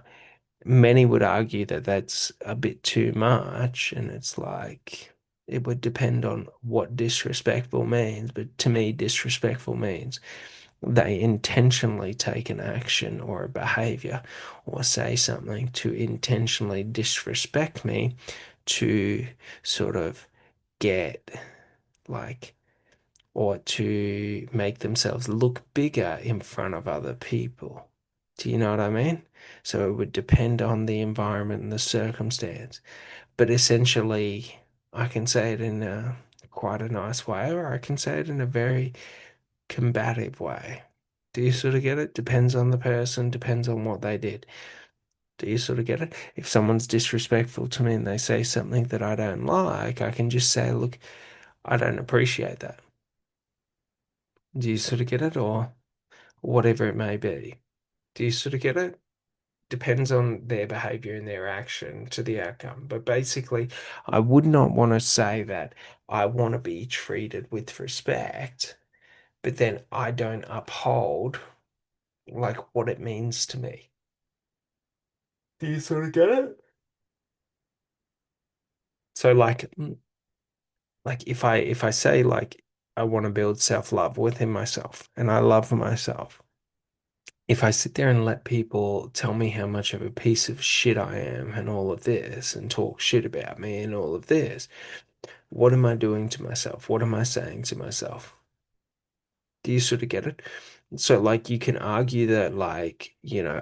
many would argue that that's a bit too much, and it's like, It would depend on what disrespectful means, but to me, disrespectful means they intentionally take an action or a behavior or say something to intentionally disrespect me to sort of get like or to make themselves look bigger in front of other people. Do you know what I mean? So it would depend on the environment and the circumstance. But essentially, I can say it in quite a nice way, or I can say it in a very combative way. Do you sort of get it? Depends on the person, depends on what they did. Do you sort of get it? If someone's disrespectful to me and they say something that I don't like, I can just say, look, I don't appreciate that. Do you sort of get it? Or whatever it may be. Do you sort of get it? Depends on their behavior and their action to the outcome. But basically, I would not want to say that I want to be treated with respect, but then I don't uphold like what it means to me. Do you sort of get it? So like if I say like I want to build self-love within myself and I love myself, if I sit there and let people tell me how much of a piece of shit I am and all of this and talk shit about me and all of this, what am I doing to myself? What am I saying to myself? Do you sort of get it? So, like, you can argue that, like,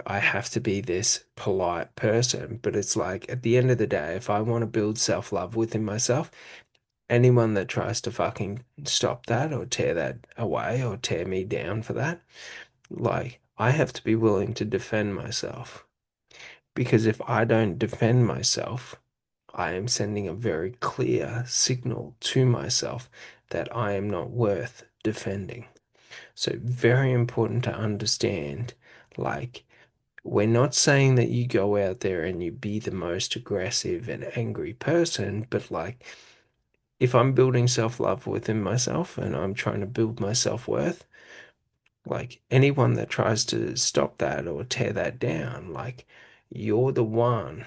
I have to be this polite person, but it's like at the end of the day, if I want to build self-love within myself, anyone that tries to fucking stop that or tear that away or tear me down for that, like, I have to be willing to defend myself. Because if I don't defend myself, I am sending a very clear signal to myself that I am not worth defending. So, very important to understand like, we're not saying that you go out there and you be the most aggressive and angry person, but like, if I'm building self love within myself and I'm trying to build my self worth, like anyone that tries to stop that or tear that down, like, you're the one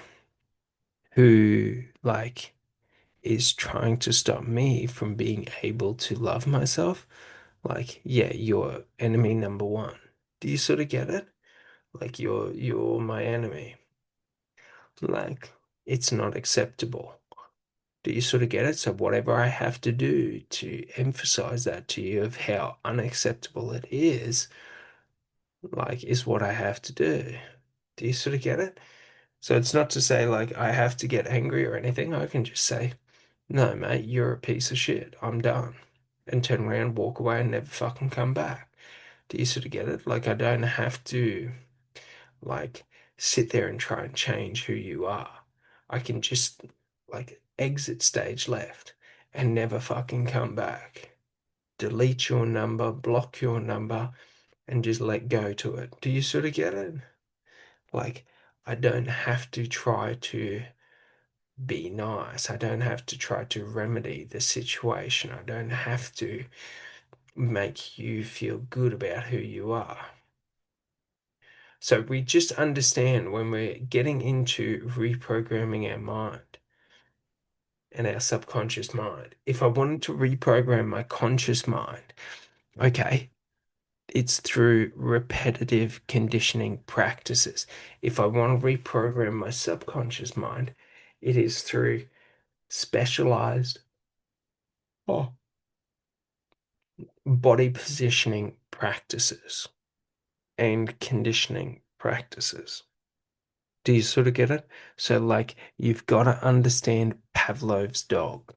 who, like, is trying to stop me from being able to love myself. Like, yeah, you're enemy number one. Do you sort of get it? Like you're my enemy. Like it's not acceptable. Do you sort of get it? So whatever I have to do to emphasize that to you of how unacceptable it is, like is what I have to do. Do you sort of get it? So it's not to say like I have to get angry or anything. I can just say, no, mate, you're a piece of shit. I'm done. And turn around, walk away, and never fucking come back. Do you sort of get it? Like I don't have to like sit there and try and change who you are. I can just like exit stage left and never fucking come back. Delete your number, block your number, and just let go to it. Do you sort of get it? Like, I don't have to try to be nice. I don't have to try to remedy the situation. I don't have to make you feel good about who you are. So we just understand when we're getting into reprogramming our mind and our subconscious mind. If I wanted to reprogram my conscious mind, okay, it's through repetitive conditioning practices. If I want to reprogram my subconscious mind, it is through specialized oh, body positioning practices and conditioning practices. Do you sort of get it? So, like, you've got to understand Pavlov's dog.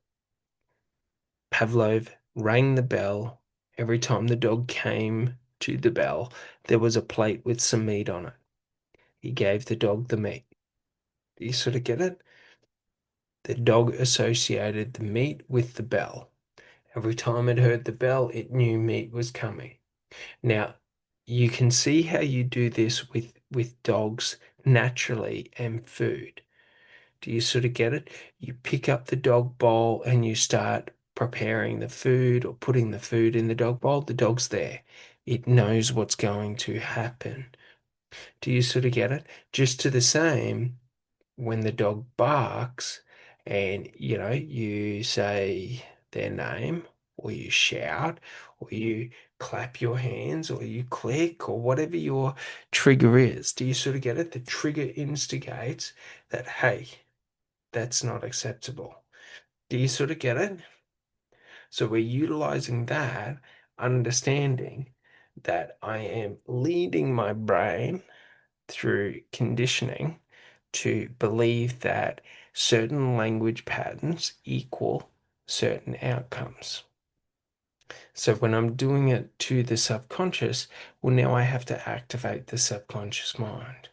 Pavlov rang the bell. Every time the dog came to the bell, there was a plate with some meat on it. He gave the dog the meat. Do you sort of get it? The dog associated the meat with the bell. Every time it heard the bell, it knew meat was coming. Now, you can see how you do this with dogs naturally and food. Do you sort of get it? You pick up the dog bowl and you start preparing the food or putting the food in the dog bowl. The dog's there. It knows what's going to happen. Do you sort of get it? Just to the same, when the dog barks and you say their name, or you shout, or you clap your hands, or you click, or whatever your trigger is. Do you sort of get it? The trigger instigates that, hey, that's not acceptable. Do you sort of get it? So we're utilizing that understanding that I am leading my brain through conditioning to believe that certain language patterns equal certain outcomes. So when I'm doing it to the subconscious, well, now I have to activate the subconscious mind.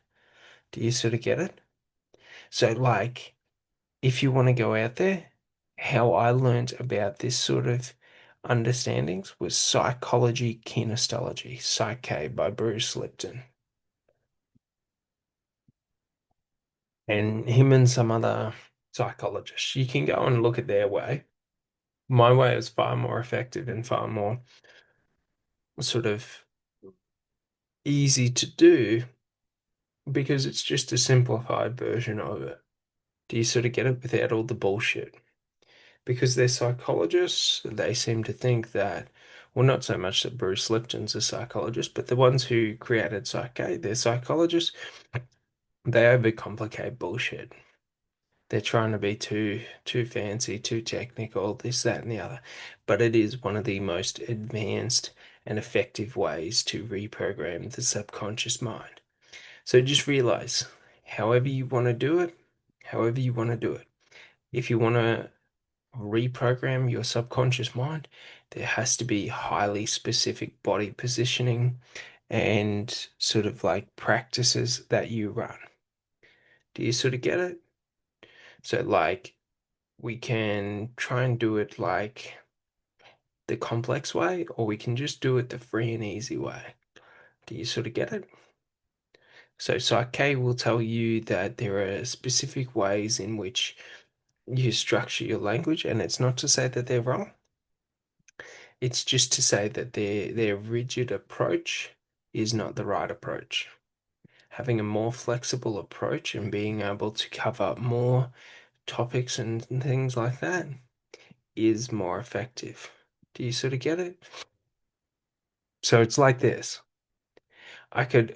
Do you sort of get it? So, like, if you want to go out there, how I learned about this sort of understandings was psychology kinestology, Psyche by Bruce Lipton. And him and some other psychologists. You can go and look at their way. My way is far more effective and far more sort of easy to do because it's just a simplified version of it. Do you sort of get it without all the bullshit? Because they're psychologists, they seem to think that, well, not so much that Bruce Lipton's a psychologist, but the ones who created Psyche, they're psychologists, they overcomplicate bullshit. They're trying to be too fancy, too technical, this, that, and the other. But it is one of the most advanced and effective ways to reprogram the subconscious mind. So just realize, however you want to do it, however you want to do it. If you want to reprogram your subconscious mind, there has to be highly specific body positioning and sort of like practices that you run. Do you sort of get it? So like we can try and do it like the complex way, or we can just do it the free and easy way. Do you sort of get it? So Psyche will tell you that there are specific ways in which you structure your language, and it's not to say that they're wrong. It's just to say that their rigid approach is not the right approach. Having a more flexible approach and being able to cover more topics and things like that is more effective. Do you sort of get it? So it's like this. I could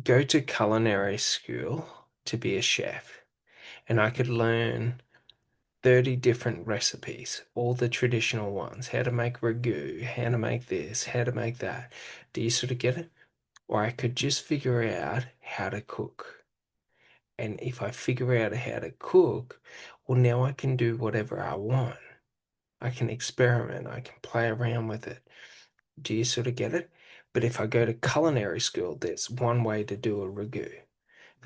go to culinary school to be a chef, and I could learn 30 different recipes, all the traditional ones, how to make ragu, how to make this, how to make that. Do you sort of get it? Or I could just figure out how to cook. And if I figure out how to cook, well, now I can do whatever I want. I can experiment, I can play around with it. Do you sort of get it? But if I go to culinary school, there's one way to do a ragu.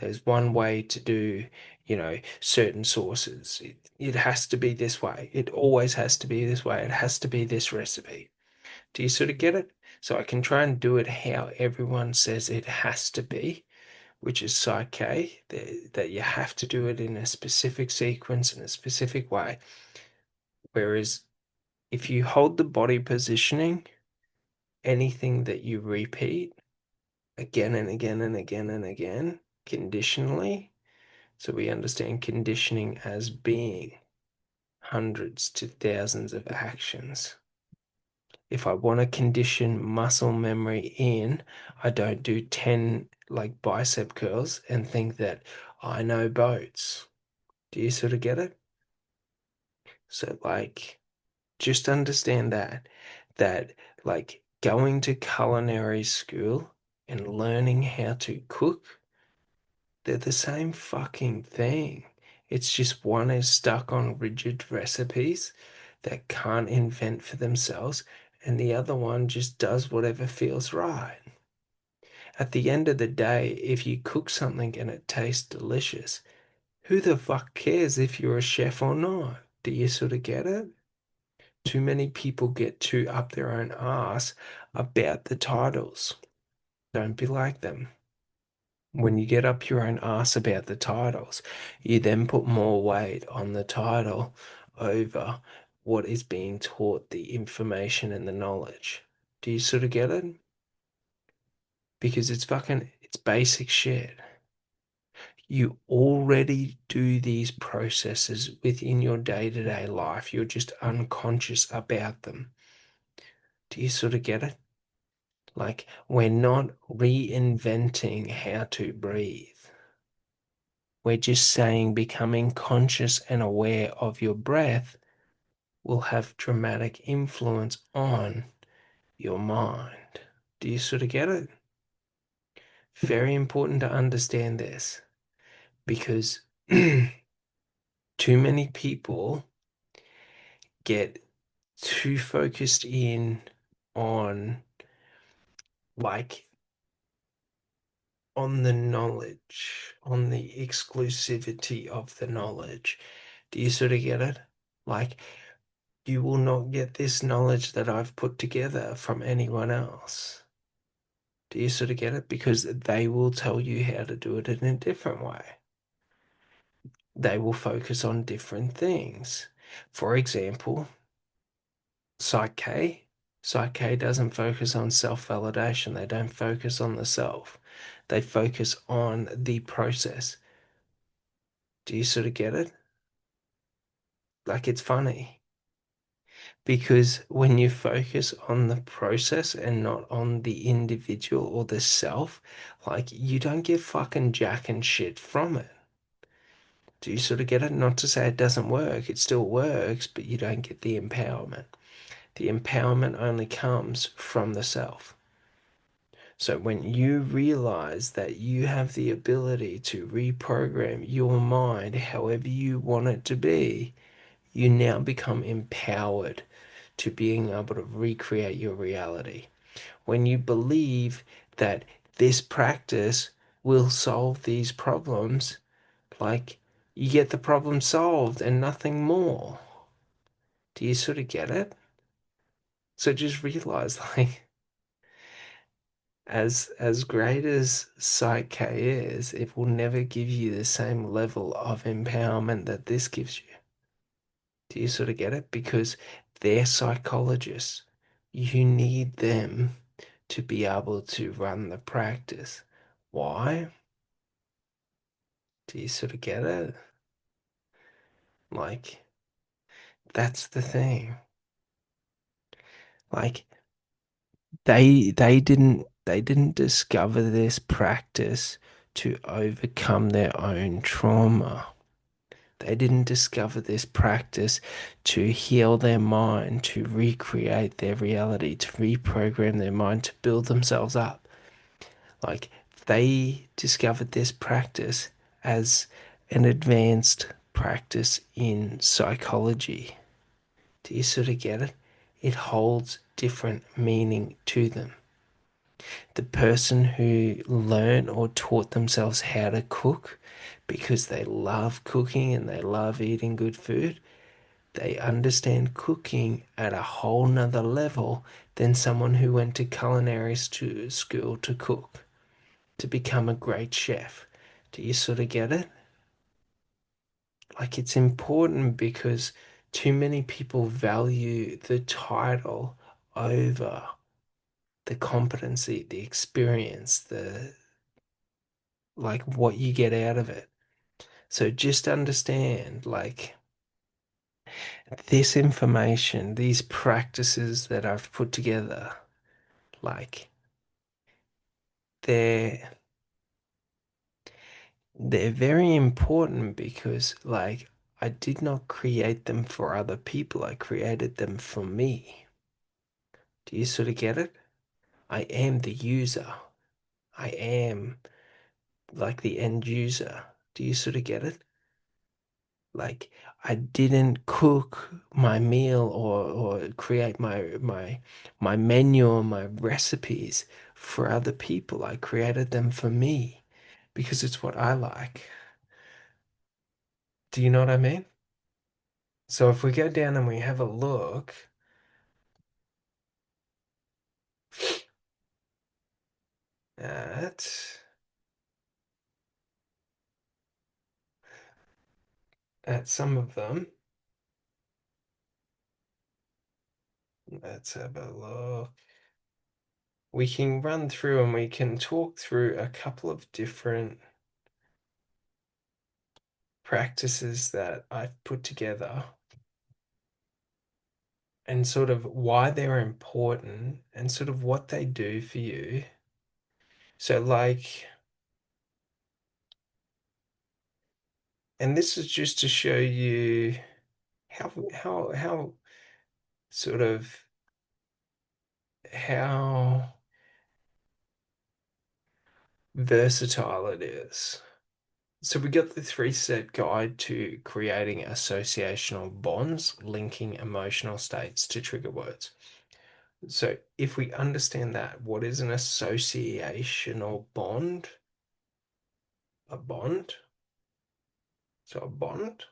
There's one way to do, certain sauces. It has to be this way. It always has to be this way. It has to be this recipe. Do you sort of get it? So I can try and do it how everyone says it has to be, which is Psyche, that you have to do it in a specific sequence in a specific way. Whereas if you hold the body positioning, anything that you repeat again and again and again and again, conditionally, so we understand conditioning as being hundreds to thousands of actions. If I want to condition muscle memory in, I don't do 10 like bicep curls and think that I know boats. Do you sort of get it? So like just understand that like going to culinary school and learning how to cook, they're the same fucking thing. It's just one is stuck on rigid recipes that can't invent for themselves, and the other one just does whatever feels right. At the end of the day, if you cook something and it tastes delicious, who the fuck cares if you're a chef or not? Do you sort of get it? Too many people get too up their own ass about the titles. Don't be like them. When you get up your own ass about the titles, you then put more weight on the title over what is being taught, the information and the knowledge. Do you sort of get it? Because it's basic shit. You already do these processes within your day-to-day life. You're just unconscious about them. Do you sort of get it? Like, we're not reinventing how to breathe. We're just saying becoming conscious and aware of your breath will have dramatic influence on your mind. Do you sort of get it? Very important to understand this because too many people get too focused in on like on the knowledge, on the exclusivity of the knowledge. Do you sort of get it? Like, you will not get this knowledge that I've put together from anyone else. Do you sort of get it? Because they will tell you how to do it in a different way. They will focus on different things. For example, Psyche. Psyche doesn't focus on self-validation. They don't focus on the self. They focus on the process. Do you sort of get it? Like, it's funny because when you focus on the process and not on the individual or the self, like, you don't get fucking jack and shit from it. Do you sort of get it? Not to say it doesn't work, it still works, but you don't get the empowerment. The empowerment only comes from the self. So when you realize that you have the ability to reprogram your mind however you want it to be, you now become empowered to being able to recreate your reality. When you believe that this practice will solve these problems, like, you get the problem solved and nothing more. Do you sort of get it? So just realize, like, as great as Psyche is, it will never give you the same level of empowerment that this gives you. Do you sort of get it? Because they're psychologists. You need them to be able to run the practice. Why? Do you sort of get it? Like, that's the thing. Like, they didn't discover this practice to overcome their own trauma. They didn't discover this practice to heal their mind, to recreate their reality, to reprogram their mind, to build themselves up. Like, they discovered this practice as an advanced practice in psychology. Do you sort of get it? It holds different meaning to them. The person who learned or taught themselves how to cook because they love cooking and they love eating good food, they understand cooking at a whole nother level than someone who went to culinary school to cook, to become a great chef. Do you sort of get it? Like, it's important because too many people value the title over the competency, the experience, the like what you get out of it. So just understand, like, this information, these practices that I've put together, like, they're they're very important because, like, I did not create them for other people. I created them for me. Do you sort of get it? I am the user. I am like the end user. Do you sort of get it? Like, I didn't cook my meal or create my menu or my recipes for other people. I created them for me because it's what I like. Do you know what I mean? So if we go down and we have a look at some of them, let's have a look. We can run through and we can talk through a couple of different practices that I've put together and sort of why they're important and sort of what they do for you. So, like, and this is just to show you how sort of how versatile it is. So we got the three-step guide to creating associational bonds, linking emotional states to trigger words. So if we understand that, what is an associational bond? A bond. So a bond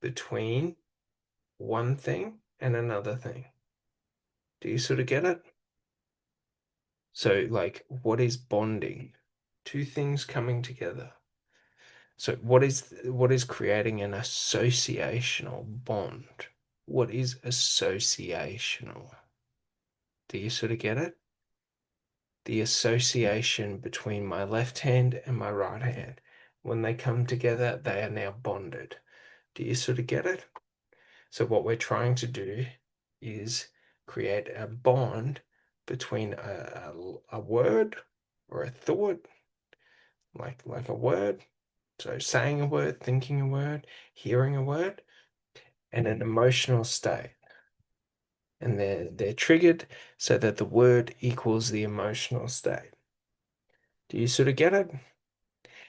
between one thing and another thing. Do you sort of get it? So like, what is bonding? Two things coming together. So what is creating an associational bond? What is associational? Do you sort of get it? The association between my left hand and my right hand. When they come together, they are now bonded. Do you sort of get it? So what we're trying to do is create a bond between a word or a thought, like a word. So saying a word, thinking a word, hearing a word, and an emotional state. And they're triggered so that the word equals the emotional state. Do you sort of get it?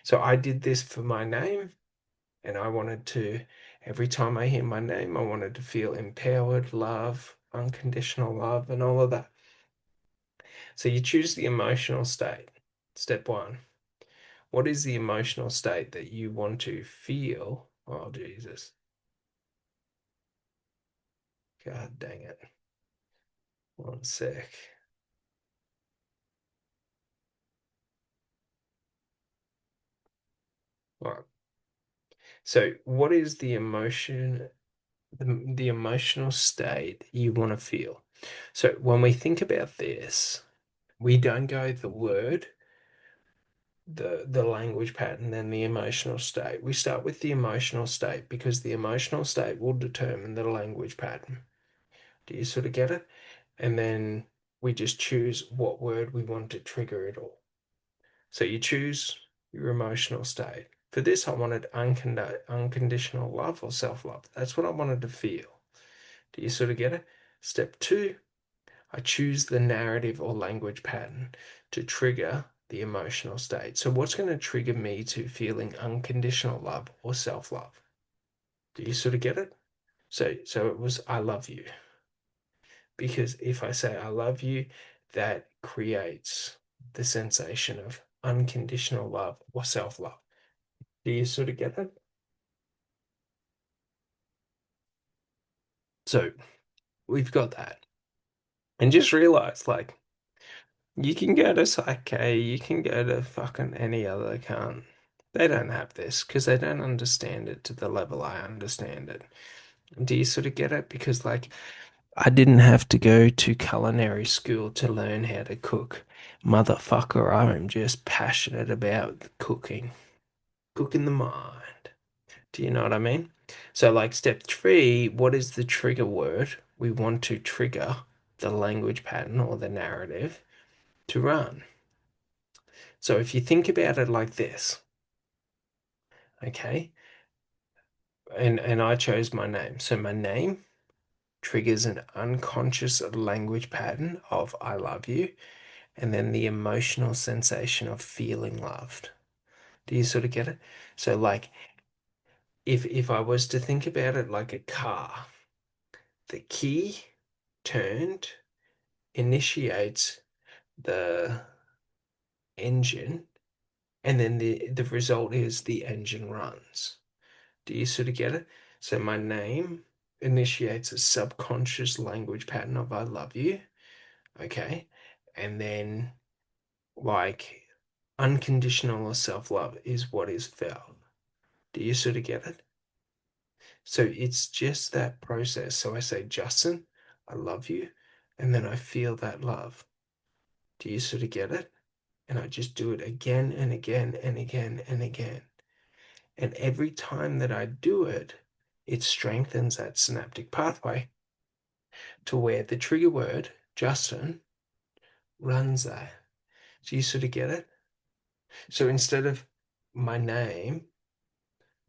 So I did this for my name, and I wanted to, every time I hear my name, I wanted to feel empowered, love, unconditional love, and all of that. So you choose the emotional state. Step one. What is the emotional state that you want to feel? Oh, Jesus. God dang it. One sec. All right. So what is the emotional state you want to feel? So when we think about this, we don't go the word, the language pattern, then the emotional state. We start with the emotional state because the emotional state will determine the language pattern. Do you sort of get it? And then we just choose what word we want to trigger it all. So you choose your emotional state. For this, I wanted unconditional love or self-love. That's what I wanted to feel. Do you sort of get it? Step two, I choose the narrative or language pattern to trigger the emotional state. So what's going to trigger me to feeling unconditional love or self-love? Do you sort of get it? So it was I love you. Because if I say I love you, that creates the sensation of unconditional love or self-love. Do you sort of get it? So we've got that. And just realize, like, you can go to Psyche, you can go to fucking any other cunt. They don't have this because they don't understand it to the level I understand it. Do you sort of get it? Because, like, I didn't have to go to culinary school to learn how to cook. Motherfucker, I'm just passionate about cooking. Cooking the mind. Do you know what I mean? So, like, step three, what is the trigger word? We want to trigger the language pattern or the narrative to run. So if you think about it like this, okay, and I chose my name. So my name triggers an unconscious language pattern of I love you, and then the emotional sensation of feeling loved. Do you sort of get it? So like if I was to think about it like a car, the key turned initiates the engine, and then the result is the engine runs. Do you sort of get it? So my name initiates a subconscious language pattern of I love you. Okay. And then like unconditional or self-love is what is felt. Do you sort of get it? So it's just that process. So I say, Justin, I love you. And then I feel that love. Do you sort of get it? And I just do it again and again and again and again. And every time that I do it, it strengthens that synaptic pathway to where the trigger word, Justin, runs there. Do you sort of get it? So instead of my name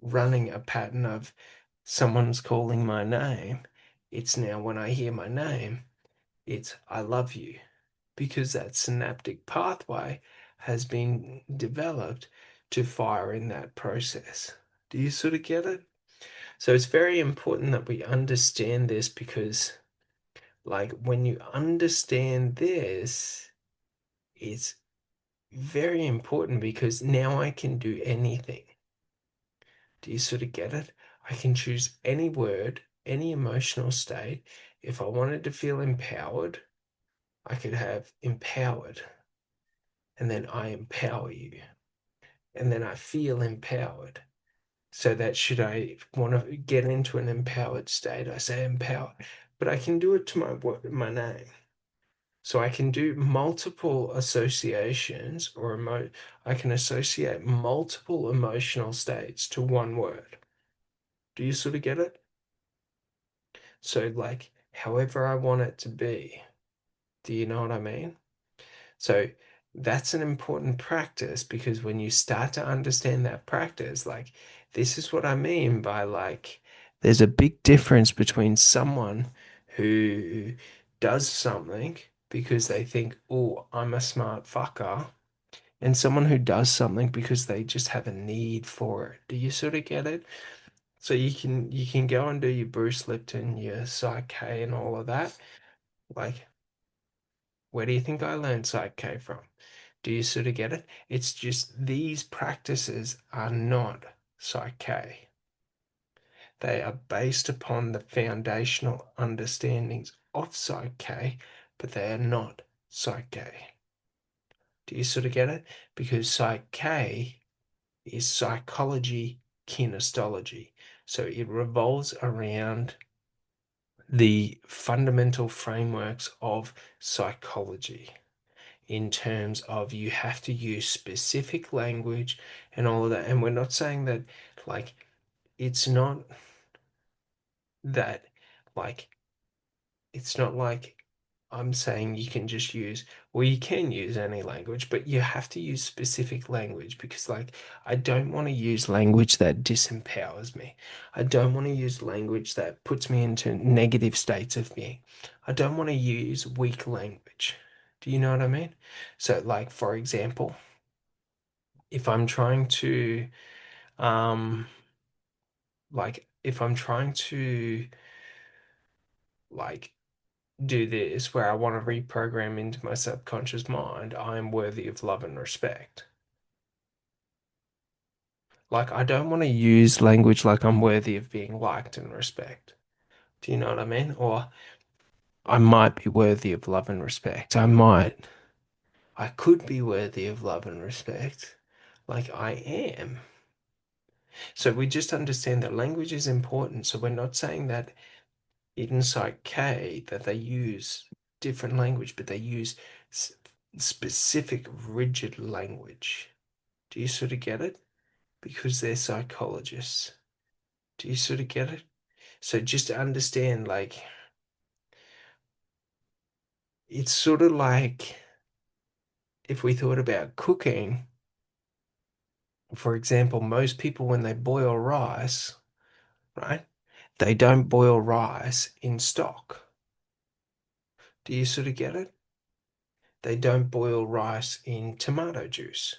running a pattern of someone's calling my name, it's now when I hear my name, it's I love you, because that synaptic pathway has been developed to fire in that process. Do you sort of get it? So it's very important that we understand this because, like, when you understand this, it's very important because now I can do anything. Do you sort of get it? I can choose any word, any emotional state. If I wanted to feel empowered, I could have empowered, and then I empower you, and then I feel empowered. So that should I want to get into an empowered state, I say empowered, but I can do it to my word, my name. So I can do multiple associations I can associate multiple emotional states to one word. Do you sort of get it? So like however I want it to be. Do you know what I mean? So that's an important practice because when you start to understand that practice, like this is what I mean by like there's a big difference between someone who does something because they think, oh, I'm a smart fucker, and someone who does something because they just have a need for it. Do you sort of get it? So you can go and do your Bruce Lipton, your Psych K and all of that. Like, where do you think I learned Psych K from? Do you sort of get it? It's just these practices are not Psych K. They are based upon the foundational understandings of Psych K, but they are not Psych K. Do you sort of get it? Because Psych K is psychology kinestology. So it revolves around the fundamental frameworks of psychology in terms of you have to use specific language and all of that. And we're not saying that, like, it's not that, like, it's not like I'm saying you can just use, well, you can use any language, but you have to use specific language because, like, I don't want to use language that disempowers me. I don't want to use language that puts me into negative states of being. I don't want to use weak language. Do you know what I mean? So, like, for example, if I'm trying to, um, if I'm trying to, like, do this where I want to reprogram into my subconscious mind, I am worthy of love and respect. Like, I don't want to use language like I'm worthy of being liked and respect. Do you know what I mean? Or I might be worthy of love and respect. I could be worthy of love and respect. Like, I am. So we just understand that language is important. So we're not saying that inside K that they use different language, but they use specific rigid language. Do you sort of get it? Because they're psychologists. Do you sort of get it? So just to understand, like, it's sort of like if we thought about cooking, for example, most people when they boil rice, right? They don't boil rice in stock. Do you sort of get it? They don't boil rice in tomato juice.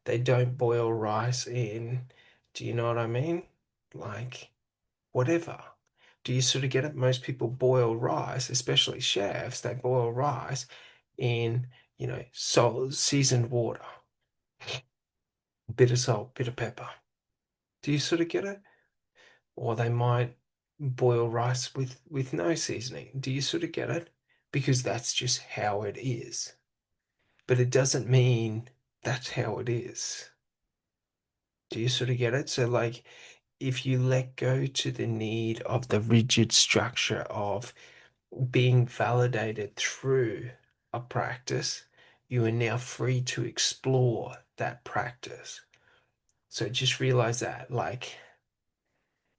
They don't boil rice in, do you know what I mean? Like, whatever. Do you sort of get it? Most people boil rice, especially chefs, they boil rice in, salt, seasoned water, bit of salt, bit of pepper. Do you sort of get it? Or they might boil rice with no seasoning. Do you sort of get it? Because that's just how it is. But it doesn't mean that's how it is. Do you sort of get it? So, like, if you let go to the need of the rigid structure of being validated through a practice, you are now free to explore that practice. So just realize that, like,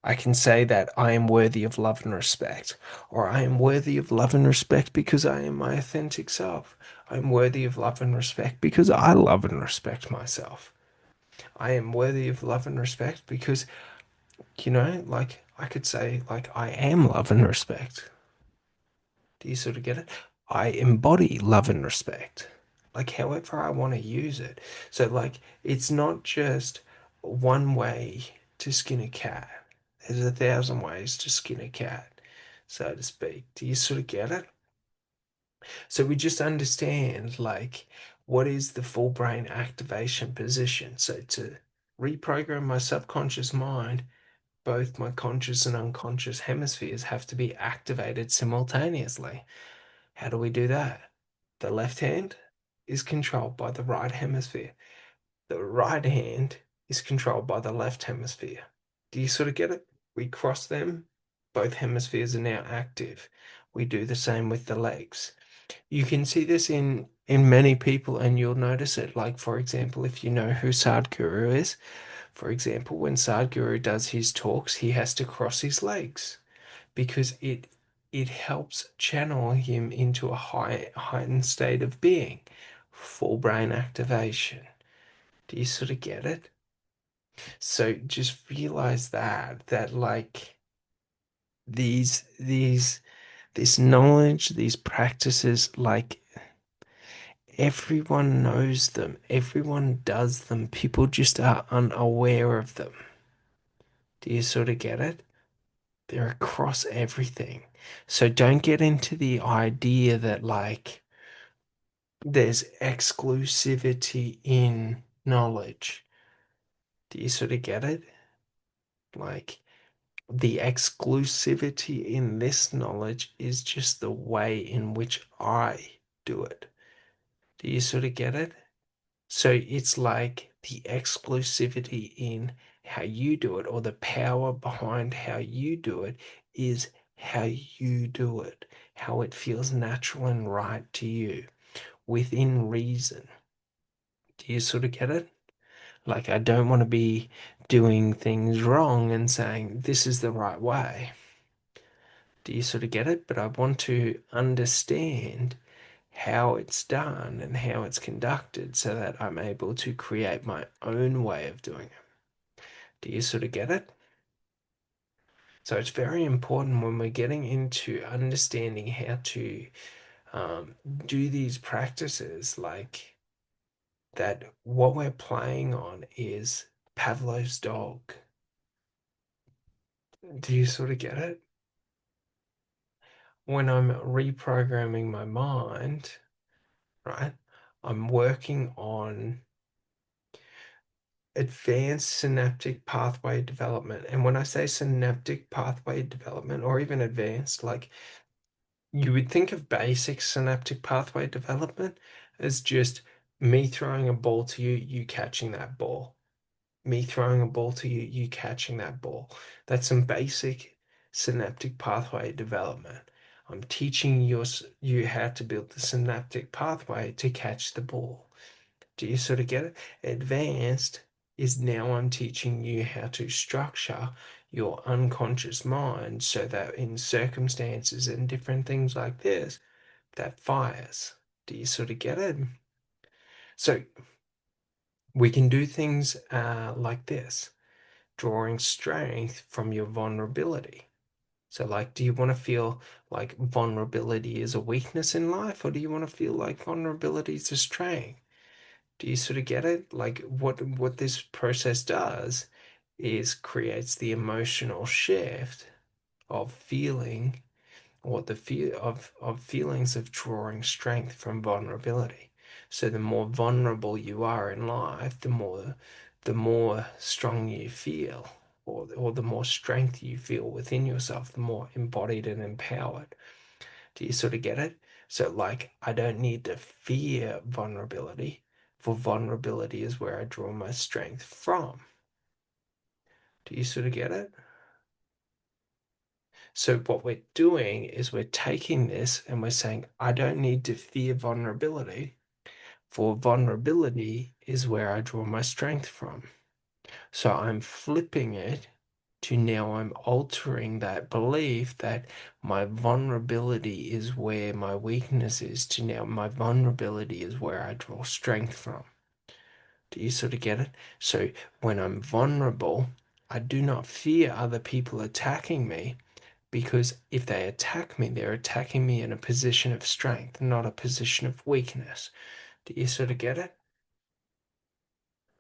I can say that I am worthy of love and respect, or I am worthy of love and respect because I am my authentic self. I'm worthy of love and respect because I love and respect myself. I am worthy of love and respect because, like I could say, like, I am love and respect. Do you sort of get it? I embody love and respect, like, however I want to use it. So, like, it's not just one way to skin a cat, there's a thousand ways to skin a cat, so to speak. Do you sort of get it? So, we just understand, like, what is the full brain activation position. So, to reprogram my subconscious mind, both my conscious and unconscious hemispheres have to be activated simultaneously. How do we do that? The left hand is controlled by the right hemisphere. The right hand is controlled by the left hemisphere. Do you sort of get it? We cross them, both hemispheres are now active. We do the same with the legs. You can see this in many people and you'll notice it. Like, for example, if you know who Sadhguru is, for example, when Sadhguru does his talks, he has to cross his legs because it helps channel him into a heightened state of being, full brain activation. Do you sort of get it? So just realize that like these this knowledge, these practices, like everyone knows them, everyone does them, people just are unaware of them. Do you sort of get it? They're across everything. So don't get into the idea that like there's exclusivity in knowledge. Do you sort of get it? Like the exclusivity in this knowledge is just the way in which I do it. Do you sort of get it? So it's like the exclusivity in how you do it, or the power behind how you do it, is how you do it, how it feels natural and right to you within reason. Do you sort of get it? Like, I don't want to be doing things wrong and saying this is the right way. Do you sort of get it? But I want to understand how it's done and how it's conducted so that I'm able to create my own way of doing it. Do you sort of get it? So it's very important when we're getting into understanding how to do these practices, like that what we're playing on is Pavlov's dog. Do you sort of get it? When I'm reprogramming my mind, right, I'm working on advanced synaptic pathway development. And when I say synaptic pathway development, or even advanced, like you would think of basic synaptic pathway development as just me throwing a ball to you, you catching that ball. Me throwing a ball to you, you catching that ball. That's some basic synaptic pathway development. I'm teaching you how to build the synaptic pathway to catch the ball. Do you sort of get it? Advanced is now I'm teaching you how to structure your unconscious mind so that in circumstances and different things like this, that fires. Do you sort of get it? So we can do things like this, drawing strength from your vulnerability. So, like, do you want to feel like vulnerability is a weakness in life, or do you want to feel like vulnerability is a strength? Do you sort of get it? Like what this process does is creates the emotional shift of feeling, or the fear of feelings of drawing strength from vulnerability. So the more vulnerable you are in life, the more strong you feel, or the more strength you feel within yourself, the more embodied and empowered. Do you sort of get it? So, like, I don't need to fear vulnerability, for vulnerability is where I draw my strength from. Do you sort of get it? So, what we're doing is we're taking this and we're saying, I don't need to fear vulnerability, for vulnerability is where I draw my strength from. So I'm flipping it to now I'm altering that belief that my vulnerability is where my weakness is, to now my vulnerability is where I draw strength from. Do you sort of get it? So when I'm vulnerable, I do not fear other people attacking me, because if they attack me, they're attacking me in a position of strength, not a position of weakness. Do you sort of get it?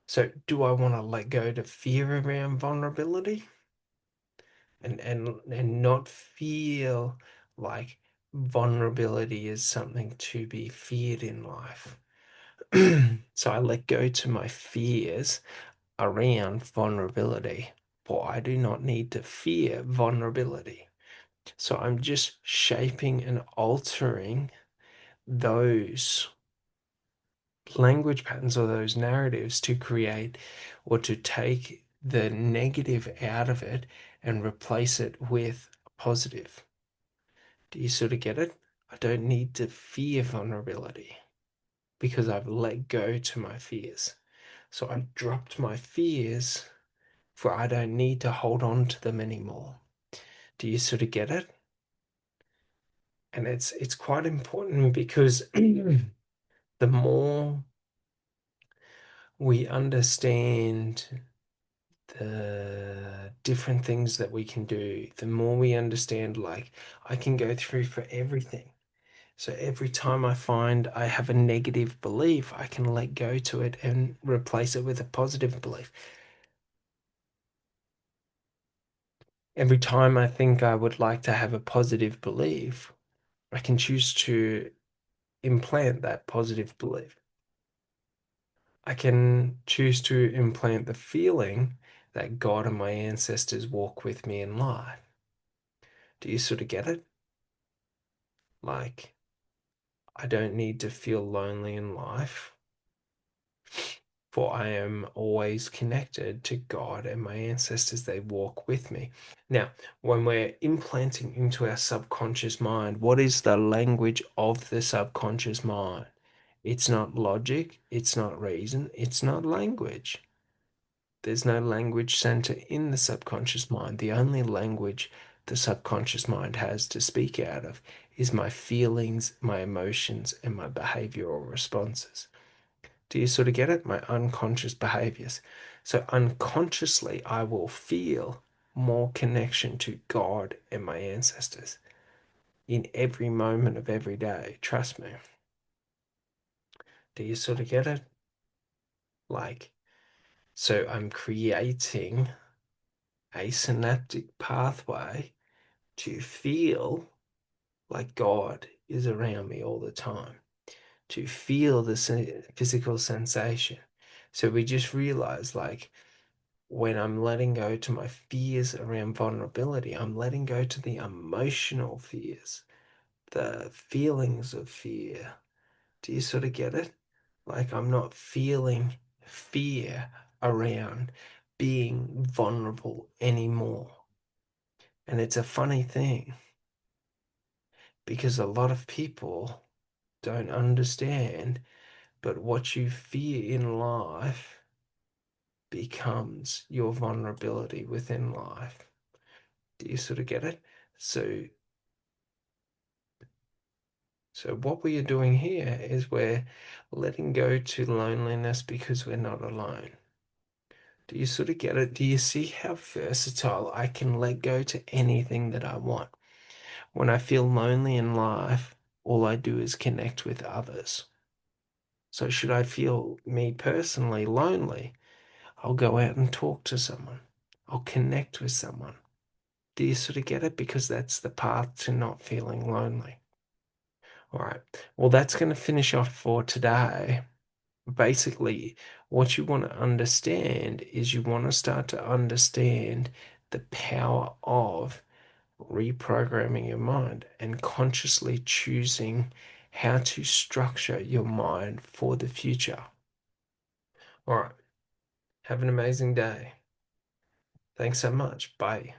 So do I want to let go to fear around vulnerability and not feel like vulnerability is something to be feared in life? So I let go to my fears around vulnerability, for I do not need to fear vulnerability. So I'm just shaping and altering those language patterns or those narratives to create or to take the negative out of it and replace it with a positive. Do you sort of get it? I don't need to fear vulnerability because I've let go to my fears. So I've dropped my fears, for I don't need to hold on to them anymore. Do you sort of get it? And it's quite important because the more we understand the different things that we can do, the more we understand, like, I can go through for everything. So every time I find I have a negative belief, I can let go to it and replace it with a positive belief. Every time I think I would like to have a positive belief, I can choose to implant that positive belief. I can choose to implant the feeling that God and my ancestors walk with me in life. Do you sort of get it? Like, I don't need to feel lonely in life, for I am always connected to God and my ancestors. They walk with me. Now, when we're implanting into our subconscious mind, what is the language of the subconscious mind? It's not logic, it's not reason, it's not language. There's no language center in the subconscious mind. The only language the subconscious mind has to speak out of is my feelings, my emotions, and my behavioral responses. Do you sort of get it? My unconscious behaviors. So unconsciously, I will feel more connection to God and my ancestors in every moment of every day. Trust me. Do you sort of get it? Like, so I'm creating a synaptic pathway to feel like God is around me all the time, to feel the physical sensation. So we just realize, like, when I'm letting go to my fears around vulnerability, I'm letting go to the emotional fears, the feelings of fear. Do you sort of get it? Like, I'm not feeling fear around being vulnerable anymore. And it's a funny thing because a lot of people don't understand, but what you fear in life becomes your vulnerability within life. Do you sort of get it? So, so what we are doing here is we're letting go to loneliness because we're not alone. Do you sort of get it? Do you see how versatile I can let go to anything that I want? When I feel lonely in life, all I do is connect with others. So should I feel me personally lonely, I'll go out and talk to someone. I'll connect with someone. Do you sort of get it? Because that's the path to not feeling lonely. All right. Well, that's going to finish off for today. Basically, what you want to understand is you want to start to understand the power of reprogramming your mind and consciously choosing how to structure your mind for the future. All right. Have an amazing day. Thanks so much. Bye.